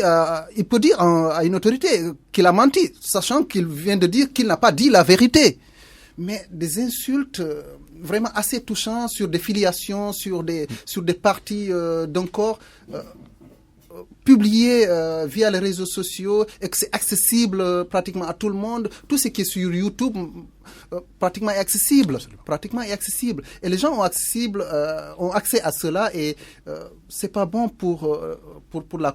il peut dire à une autorité qu'il a menti, sachant qu'il vient de dire qu'il n'a pas dit la vérité. Mais des insultes vraiment assez touchantes sur des filiations, sur des parties d'un corps, publié via les réseaux sociaux et que c'est accessible pratiquement à tout le monde. Tout ce qui est sur YouTube pratiquement est accessible. Et les gens ont accès à cela et c'est pas bon pour la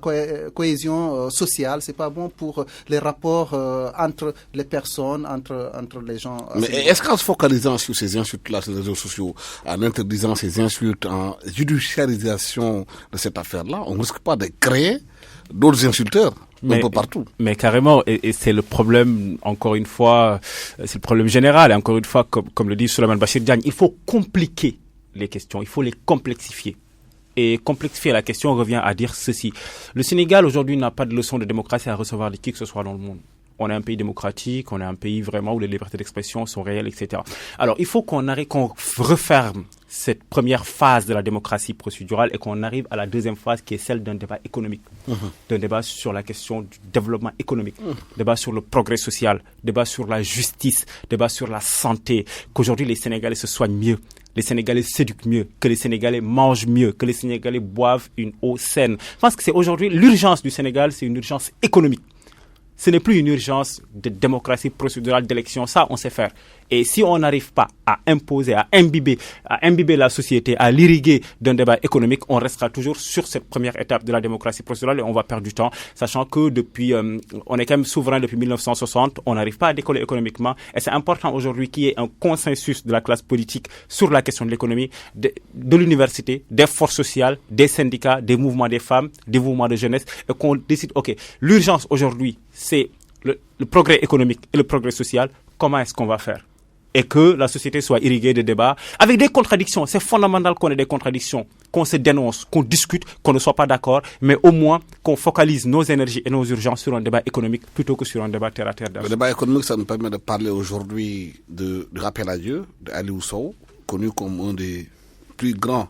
cohésion sociale, c'est pas bon pour les rapports entre les personnes, entre les gens. Mais est-ce qu'en se focalisant sur ces insultes-là sur les réseaux sociaux, en interdisant ces insultes, en judiciarisation de cette affaire-là, on ne risque pas de créer d'autres insulteurs un peu partout? Mais carrément, et c'est le problème, encore une fois, c'est le problème général, et encore une fois, comme le dit Souleymane Bachir Diagne, il faut compliquer les questions, il faut les complexifier. Et complexifier la question revient à dire ceci. Le Sénégal, aujourd'hui, n'a pas de leçon de démocratie à recevoir de qui que ce soit dans le monde. On est un pays démocratique, on est un pays vraiment où les libertés d'expression sont réelles, etc. Alors, il faut qu'on referme cette première phase de la démocratie procédurale et qu'on arrive à la deuxième phase qui est celle d'un débat économique, d'un débat sur la question du développement économique, débat sur le progrès social, débat sur la justice, débat sur la santé, qu'aujourd'hui les Sénégalais se soignent mieux, les Sénégalais s'éduquent mieux, que les Sénégalais mangent mieux, que les Sénégalais boivent une eau saine. Je pense que c'est aujourd'hui l'urgence du Sénégal, c'est une urgence économique. Ce n'est plus une urgence de démocratie procédurale d'élection, ça on sait faire. Et si on n'arrive pas à imposer, à imbiber la société, à l'irriguer d'un débat économique, on restera toujours sur cette première étape de la démocratie procédurale et on va perdre du temps, sachant que depuis, on est quand même souverain depuis 1960, on n'arrive pas à décoller économiquement. Et c'est important aujourd'hui qu'il y ait un consensus de la classe politique sur la question de l'économie, de l'université, des forces sociales, des syndicats, des mouvements des femmes, des mouvements de jeunesse, et qu'on décide, ok, l'urgence aujourd'hui, c'est le progrès économique et le progrès social. Comment est-ce qu'on va faire? Et que la société soit irriguée de débats avec des contradictions. C'est fondamental qu'on ait des contradictions, qu'on se dénonce, qu'on discute, qu'on ne soit pas d'accord, mais au moins qu'on focalise nos énergies et nos urgences sur un débat économique plutôt que sur un débat terre à terre. Le débat économique, ça nous permet de parler aujourd'hui du rappel à Dieu d'Aliou Sow, connu comme un des plus grands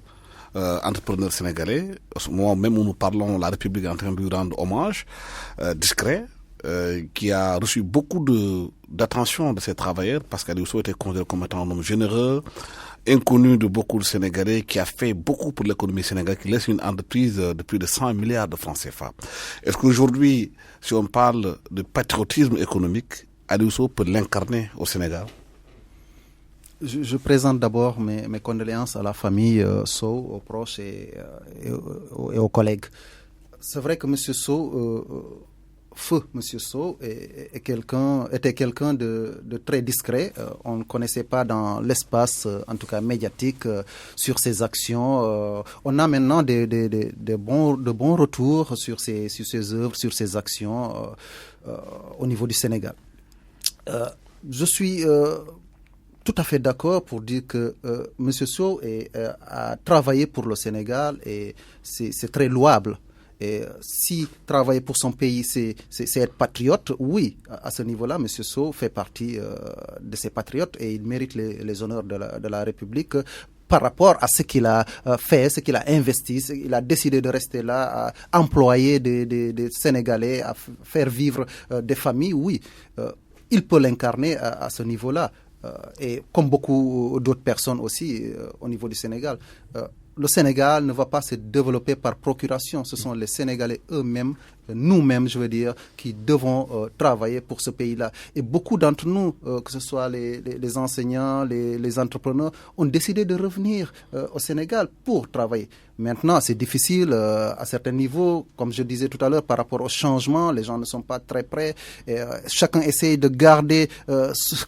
entrepreneurs sénégalais. Au moment même où nous parlons, la République est en train de lui rendre hommage discret. Qui a reçu beaucoup d'attention de ses travailleurs parce qu'Aliou Sow était considéré comme étant un homme généreux, inconnu de beaucoup de Sénégalais, qui a fait beaucoup pour l'économie sénégalaise, qui laisse une entreprise de plus de 100 milliards de francs CFA. Est-ce qu'aujourd'hui, si on parle de patriotisme économique, Aliou Sow peut l'incarner au Sénégal? Je présente d'abord mes condoléances à la famille Sow, aux proches et aux collègues. C'est vrai que M. Sow... Feu, M. Sow était quelqu'un de très discret. On ne connaissait pas dans l'espace, en tout cas médiatique, sur ses actions. On a maintenant de bons retours sur ses œuvres, sur ses actions au niveau du Sénégal. Je suis tout à fait d'accord pour dire que M. Sow a travaillé pour le Sénégal et c'est très louable. Et si travailler pour son pays, c'est être patriote, oui, à ce niveau-là, M. Sow fait partie de ces patriotes et il mérite les honneurs de la République par rapport à ce qu'il a fait, ce qu'il a investi. Il a décidé de rester là, à employer des Sénégalais, à faire vivre des familles, oui. Il peut l'incarner à ce niveau-là. Et comme beaucoup d'autres personnes aussi au niveau du Sénégal. Le Sénégal ne va pas se développer par procuration. Ce sont les Sénégalais eux-mêmes, nous-mêmes, je veux dire, qui devons travailler pour ce pays-là. Et beaucoup d'entre nous, que ce soit les enseignants, les entrepreneurs, ont décidé de revenir au Sénégal pour travailler. Maintenant, c'est difficile à certains niveaux. Comme je disais tout à l'heure, par rapport au changement, les gens ne sont pas très prêts. Et, chacun essaye de garder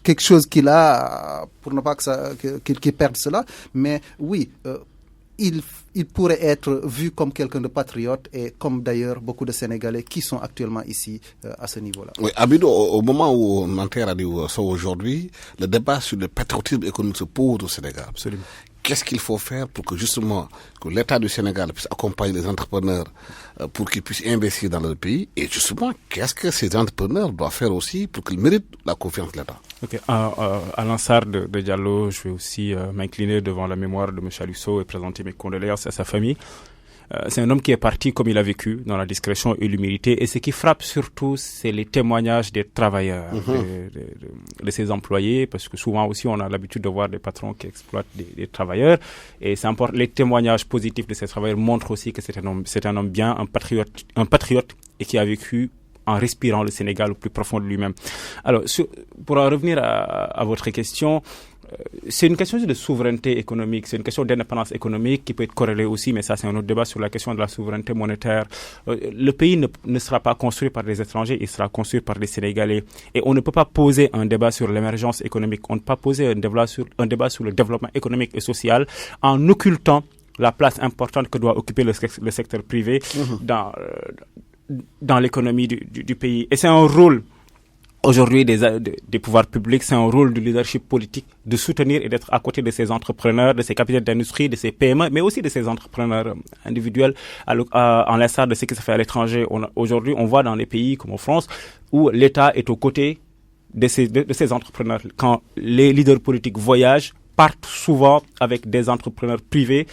quelque chose qu'il a pour ne pas qu'il perde cela. Mais oui... Il pourrait être vu comme quelqu'un de patriote et comme d'ailleurs beaucoup de Sénégalais qui sont actuellement ici à ce niveau-là. Oui, Abidou, au moment où on enterre Aliou Sow aujourd'hui, le débat sur le patriotisme économique se pose au Sénégal. Absolument. Qu'est-ce qu'il faut faire pour que justement que l'État du Sénégal puisse accompagner les entrepreneurs pour qu'ils puissent investir dans leur pays? Et justement, qu'est-ce que ces entrepreneurs doivent faire aussi pour qu'ils méritent la confiance de l'État? Okay. À l'instar de Diallo, je vais aussi m'incliner devant la mémoire de M. Aliou Sow et présenter mes condoléances à sa famille. C'est un homme qui est parti comme il a vécu, dans la discrétion et l'humilité. Et ce qui frappe surtout, c'est les témoignages des travailleurs, de ses employés, parce que souvent aussi on a l'habitude de voir des patrons qui exploitent des travailleurs. Et c'est important. Les témoignages positifs de ces travailleurs montrent aussi que c'est un homme bien, un patriote et qui a vécu en respirant le Sénégal au plus profond de lui-même. Alors, pour en revenir à votre question, c'est une question de souveraineté économique, c'est une question d'indépendance économique qui peut être corrélée aussi, mais ça c'est un autre débat sur la question de la souveraineté monétaire. Le pays ne sera pas construit par des étrangers, il sera construit par des Sénégalais. Et on ne peut pas poser un débat sur l'émergence économique, on ne peut pas poser un débat sur le développement économique et social en occultant la place importante que doit occuper le secteur privé dans l'économie du pays. Et c'est un rôle aujourd'hui des pouvoirs publics, c'est un rôle du leadership politique de soutenir et d'être à côté de ces entrepreneurs, de ces capitales d'industrie, de ces PME, mais aussi de ces entrepreneurs individuels, en l'instar de ce qui se fait à l'étranger. Aujourd'hui, on voit dans les pays comme en France où l'État est aux côtés de ces entrepreneurs. Quand les leaders politiques voyagent, partent souvent avec des entrepreneurs privés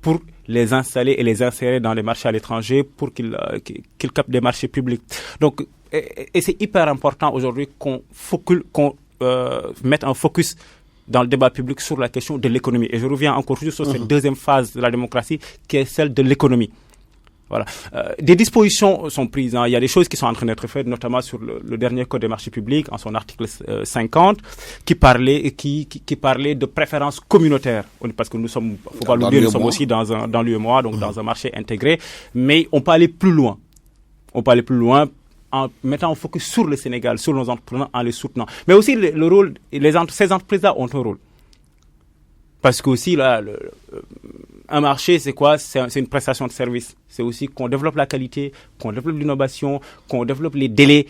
pour les installer et les insérer dans les marchés à l'étranger pour qu'ils captent des marchés publics. Donc, et c'est hyper important aujourd'hui qu'on mette un focus dans le débat public sur la question de l'économie. Et je reviens encore toujours sur cette deuxième phase de la démocratie qui est celle de l'économie. Voilà. Des dispositions sont prises. Il y a des choses qui sont en train d'être faites, notamment sur le dernier code des marchés publics, en son article 50, qui parlait de préférences communautaires. Parce que nous sommes, faut pas l'oublier, nous sommes aussi dans l'UEMOA, donc dans un marché intégré. Mais on peut aller plus loin. En mettant un focus sur le Sénégal, sur nos entrepreneurs, en les soutenant. Mais aussi le rôle, ces entreprises-là ont un rôle. Parce que aussi, là, un marché, c'est quoi? C'est une prestation de service. C'est aussi qu'on développe la qualité, qu'on développe l'innovation, qu'on développe les délais,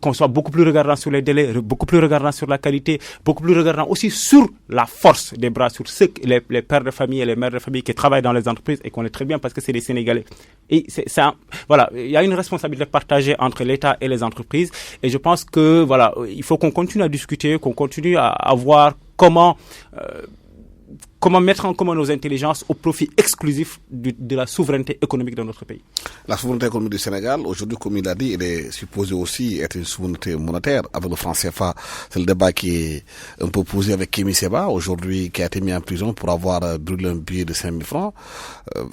qu'on soit beaucoup plus regardant sur les délais, beaucoup plus regardant sur la qualité, beaucoup plus regardant aussi sur la force des bras, sur les pères de famille et les mères de famille qui travaillent dans les entreprises et qu'on est très bien parce que c'est des Sénégalais. Et voilà, il y a une responsabilité partagée entre l'État et les entreprises. Et je pense que, voilà, il faut qu'on continue à discuter, qu'on continue à voir comment mettre en commun nos intelligences au profit exclusif de la souveraineté économique de notre pays. La souveraineté économique du Sénégal, aujourd'hui, comme il a dit, elle est supposée aussi être une souveraineté monétaire. Avec le franc CFA, c'est le débat qui est un peu posé avec Kémi Séba, aujourd'hui, qui a été mis en prison pour avoir brûlé un billet de 5 000 francs.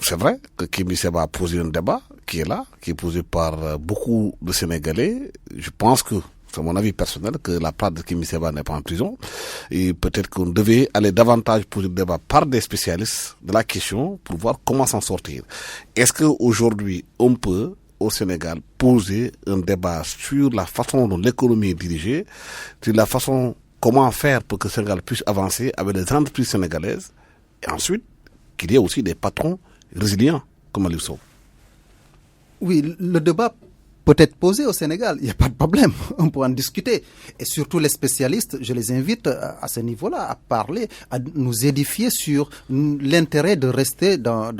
C'est vrai que Kémi Séba a posé un débat qui est là, qui est posé par beaucoup de Sénégalais. Je pense que c'est mon avis personnel que la part de Kémi Séba n'est pas en prison. Et peut-être qu'on devait aller davantage poser le débat par des spécialistes de la question pour voir comment s'en sortir. Est-ce qu'aujourd'hui, on peut, au Sénégal, poser un débat sur la façon dont l'économie est dirigée, sur la façon, comment faire pour que le Sénégal puisse avancer avec les entreprises sénégalaises, et ensuite, qu'il y ait aussi des patrons résilients, comme Aliou Sow? Oui, le débat peut être posé au Sénégal, il n'y a pas de problème, on peut en discuter. Et surtout les spécialistes, je les invite à ce niveau-là à parler, à nous édifier sur l'intérêt de rester dans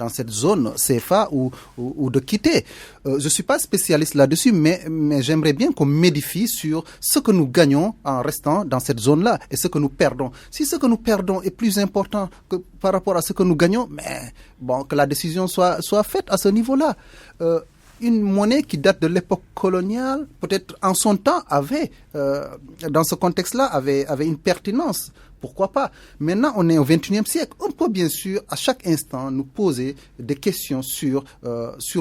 cette zone CFA ou de quitter. Je ne suis pas spécialiste là-dessus, mais j'aimerais bien qu'on m'édifie sur ce que nous gagnons en restant dans cette zone-là et ce que nous perdons. Si ce que nous perdons est plus important que par rapport à ce que nous gagnons, mais bon, que la décision soit faite à ce niveau-là. Une monnaie qui date de l'époque coloniale, peut-être en son temps, dans ce contexte-là, avait une pertinence. Pourquoi pas? Maintenant, on est au XXIe siècle. On peut bien sûr, à chaque instant, nous poser des questions sur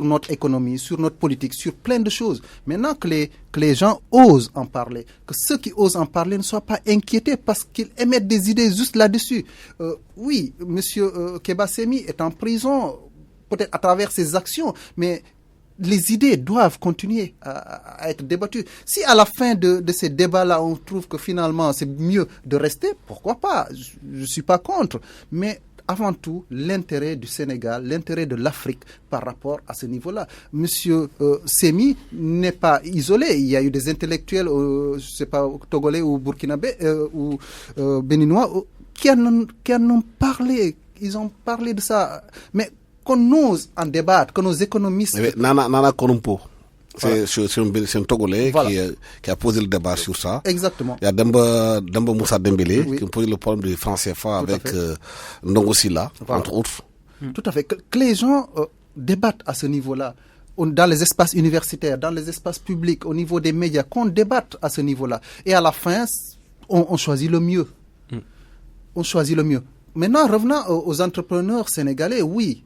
notre économie, sur notre politique, sur plein de choses. Maintenant que les gens osent en parler, que ceux qui osent en parler ne soient pas inquiétés parce qu'ils émettent des idées juste là-dessus. Oui, Monsieur Kéba Sémi est en prison, peut-être à travers ses actions, mais les idées doivent continuer à être débattues. Si à la fin de ces débats-là, on trouve que finalement c'est mieux de rester, pourquoi pas? Je ne suis pas contre. Mais avant tout, l'intérêt du Sénégal, l'intérêt de l'Afrique par rapport à ce niveau-là. Monsieur Sémi n'est pas isolé. Il y a eu des intellectuels, je ne sais pas, togolais ou burkinabés ou béninois qui en ont parlé. Ils ont parlé de ça. Mais qu'on ose en débattre, que nos économistes... Nana Korumpo, c'est un Togolais qui a posé le débat sur ça. Exactement. Il y a Demba Moussa Dembélé qui a posé le problème du franc CFA avec Ndongo Silla, entre autres. Tout à fait. Que les gens débatte à ce niveau-là, dans les espaces universitaires, dans les espaces publics, au niveau des médias, qu'on débatte à ce niveau-là. Et à la fin, on choisit le mieux. On choisit le mieux. Maintenant, revenant aux entrepreneurs sénégalais, oui,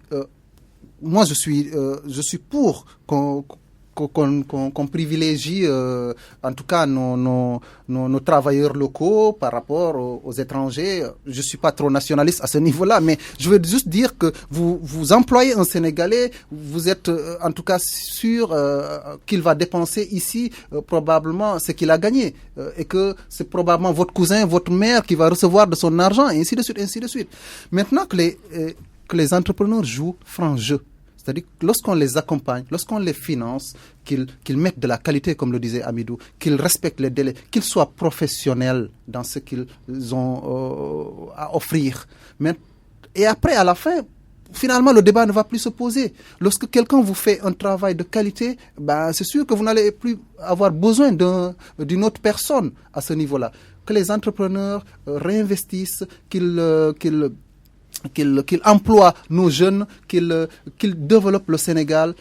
moi je suis pour qu'on privilégie en tout cas nos travailleurs locaux par rapport aux étrangers. Je ne suis pas trop nationaliste à ce niveau-là, mais je veux juste dire que vous employez un Sénégalais, vous êtes en tout cas sûr qu'il va dépenser ici probablement ce qu'il a gagné et que c'est probablement votre cousin, votre mère qui va recevoir de son argent, et ainsi de suite, ainsi de suite. Maintenant que les entrepreneurs jouent franc jeu, c'est-à-dire que lorsqu'on les accompagne, lorsqu'on les finance, qu'ils mettent de la qualité, comme le disait Amidou, qu'ils respectent les délais, qu'ils soient professionnels dans ce qu'ils ont à offrir. Et après, à la fin, finalement, le débat ne va plus se poser. Lorsque quelqu'un vous fait un travail de qualité, c'est sûr que vous n'allez plus avoir besoin d'une autre personne à ce niveau-là. Que les entrepreneurs réinvestissent, qu'ils emploient nos jeunes, qu'ils développent le Sénégal.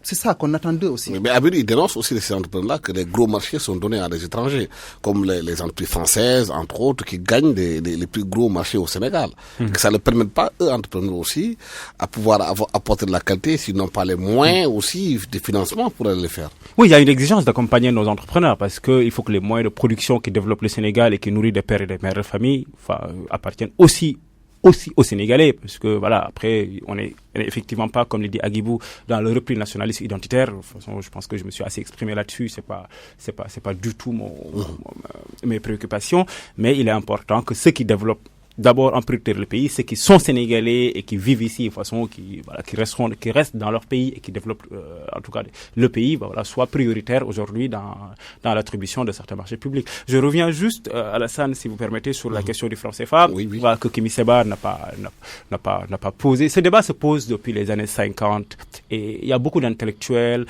C'est ça qu'on attend d'eux aussi. Mais Abidou, il dénonce aussi ces entrepreneurs-là que les gros marchés sont donnés à des étrangers, comme les entreprises françaises, entre autres, qui gagnent les plus gros marchés au Sénégal. Que ça ne permet pas, eux, entrepreneurs aussi, à pouvoir apporter de la qualité, s'ils n'ont pas les moyens aussi de financement pour aller les faire. Oui, il y a une exigence d'accompagner nos entrepreneurs parce qu'il faut que les moyens de production qui développent le Sénégal et qui nourrissent des pères et des mères de famille appartiennent aussi aux Sénégalais, parce que voilà, après, on est effectivement pas, comme le dit Agibou, dans le repli nationaliste identitaire. De toute façon, je pense que je me suis assez exprimé là-dessus. C'est pas du tout mes préoccupations, mais il est important que ceux qui développent d'abord en priorité le pays, ceux qui sont sénégalais et qui vivent ici de façon qui restent dans leur pays et qui développent en tout cas le pays, soit prioritaire aujourd'hui dans l'attribution de certains marchés publics. Je reviens juste Alassane, si vous permettez, sur la question du franc CFA, que Kémi Séba n'a pas posé. Ce débat se pose depuis les années 50 et il y a beaucoup d'intellectuels,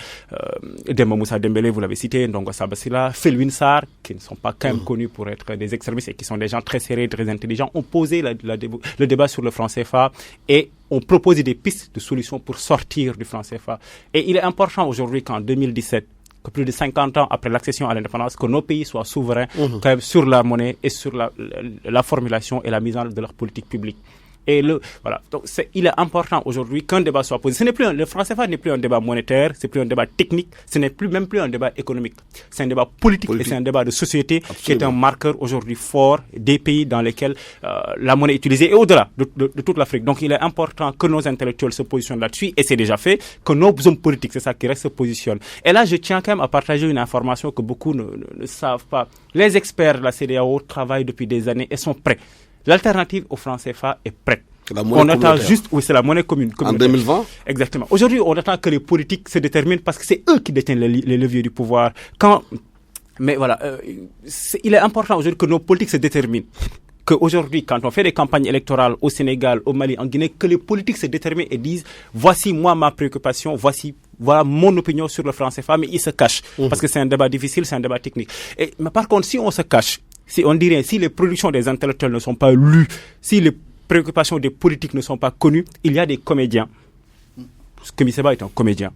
Demba Moussa Dembélé, vous l'avez cité, Ndongo Sabasila, Felwine Sarr, qui ne sont pas quand même connus pour être des extrémistes et qui sont des gens très sérieux, très intelligents, ont posé le débat sur le franc CFA et ont proposé des pistes de solutions pour sortir du franc CFA. Et il est important aujourd'hui qu'en 2017, que plus de 50 ans après l'accession à l'indépendance, que nos pays soient souverains quand même sur la monnaie et sur la formulation et la mise en œuvre de leur politique publique. Et donc il est important aujourd'hui qu'un débat soit posé. Le franc CFA n'est plus un débat monétaire, c'est plus un débat technique, ce n'est même plus un débat économique. C'est un débat politique. Et c'est un débat de société. Absolument. Qui est un marqueur aujourd'hui fort des pays dans lesquels la monnaie est utilisée et au-delà de toute l'Afrique. Donc il est important que nos intellectuels se positionnent là-dessus et c'est déjà fait, que nos hommes politiques, c'est ça qui reste, se positionnent. Et là, je tiens quand même à partager une information que beaucoup ne savent pas. Les experts de la CEDEAO travaillent depuis des années et sont prêts. L'alternative au franc CFA est prête. On attend juste, c'est la monnaie commune. En 2020? Exactement. Aujourd'hui, on attend que les politiques se déterminent parce que c'est eux qui détiennent les leviers du pouvoir. Mais voilà, il est important aujourd'hui que nos politiques se déterminent. Qu'aujourd'hui, quand on fait des campagnes électorales au Sénégal, au Mali, en Guinée, que les politiques se déterminent et disent, voici moi ma préoccupation, voilà mon opinion sur le franc CFA, mais ils se cachent. Parce que c'est un débat difficile, c'est un débat technique. Mais par contre, si on se cache, si les productions des intellectuels ne sont pas lues, si les préoccupations des politiques ne sont pas connues, il y a des comédiens. Kémi Séba est un comédien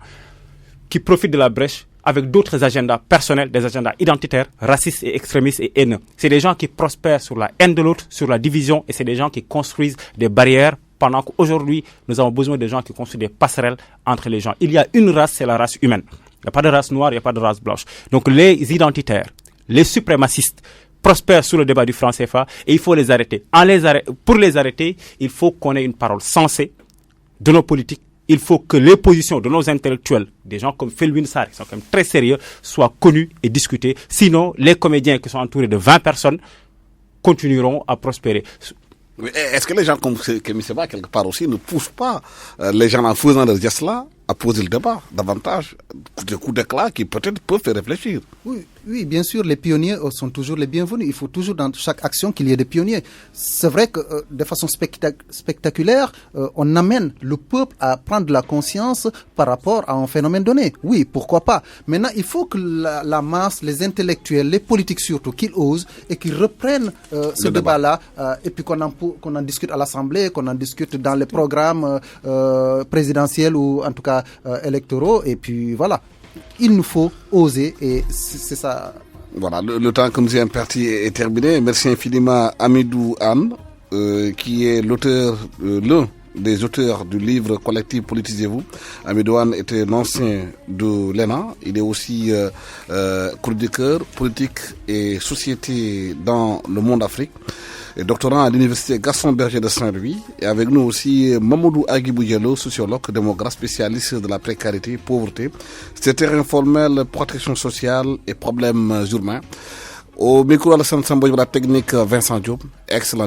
qui profite de la brèche avec d'autres agendas personnels, des agendas identitaires, racistes et extrémistes et haineux. C'est des gens qui prospèrent sur la haine de l'autre, sur la division, et c'est des gens qui construisent des barrières pendant qu'aujourd'hui, nous avons besoin de gens qui construisent des passerelles entre les gens. Il y a une race, c'est la race humaine. Il n'y a pas de race noire, il n'y a pas de race blanche. Donc les identitaires, les suprémacistes, prospèrent sur le débat du franc CFA et il faut les arrêter. Pour les arrêter, il faut qu'on ait une parole sensée de nos politiques. Il faut que les positions de nos intellectuels, des gens comme Felwine Sarr, qui sont quand même très sérieux, soient connues et discutées. Sinon, les comédiens qui sont entourés de 20 personnes continueront à prospérer. Est-ce que les gens comme Kémi Séba, quelque part aussi, ne poussent pas les gens en faisant des gestes-là à poser le débat davantage, des coups d'éclat qui peut-être peuvent faire réfléchir? Oui, Oui, bien sûr, les pionniers sont toujours les bienvenus. Il faut toujours dans chaque action qu'il y ait des pionniers. C'est vrai que de façon spectaculaire, on amène le peuple à prendre la conscience par rapport à un phénomène donné. Oui, pourquoi pas. Maintenant, il faut que la masse, les intellectuels, les politiques surtout, qu'ils osent et qu'ils reprennent ce débat-là et puis qu'on en discute à l'Assemblée, qu'on en discute dans les programmes présidentiels ou en tout cas électoraux. Et puis voilà. Il nous faut oser et c'est ça. Voilà, le temps que nous est imparti est terminé. Merci infiniment à Hamidou Anne, qui est l'auteur, l'un des auteurs du livre collectif Politisez-vous. Hamidou Anne était l'ancien de l'ENA. Il est aussi chroniqueur politique et société dans le monde Afrique. Et doctorant à l'université Gaston Berger de Saint-Louis. Et avec nous aussi Mamadou Agibou Diallo, sociologue, démographe, spécialiste de la précarité, pauvreté, secteur informel, protection sociale et problèmes urbains. Au micro, Alassane Samboy, la technique Vincent Diop. Excellent.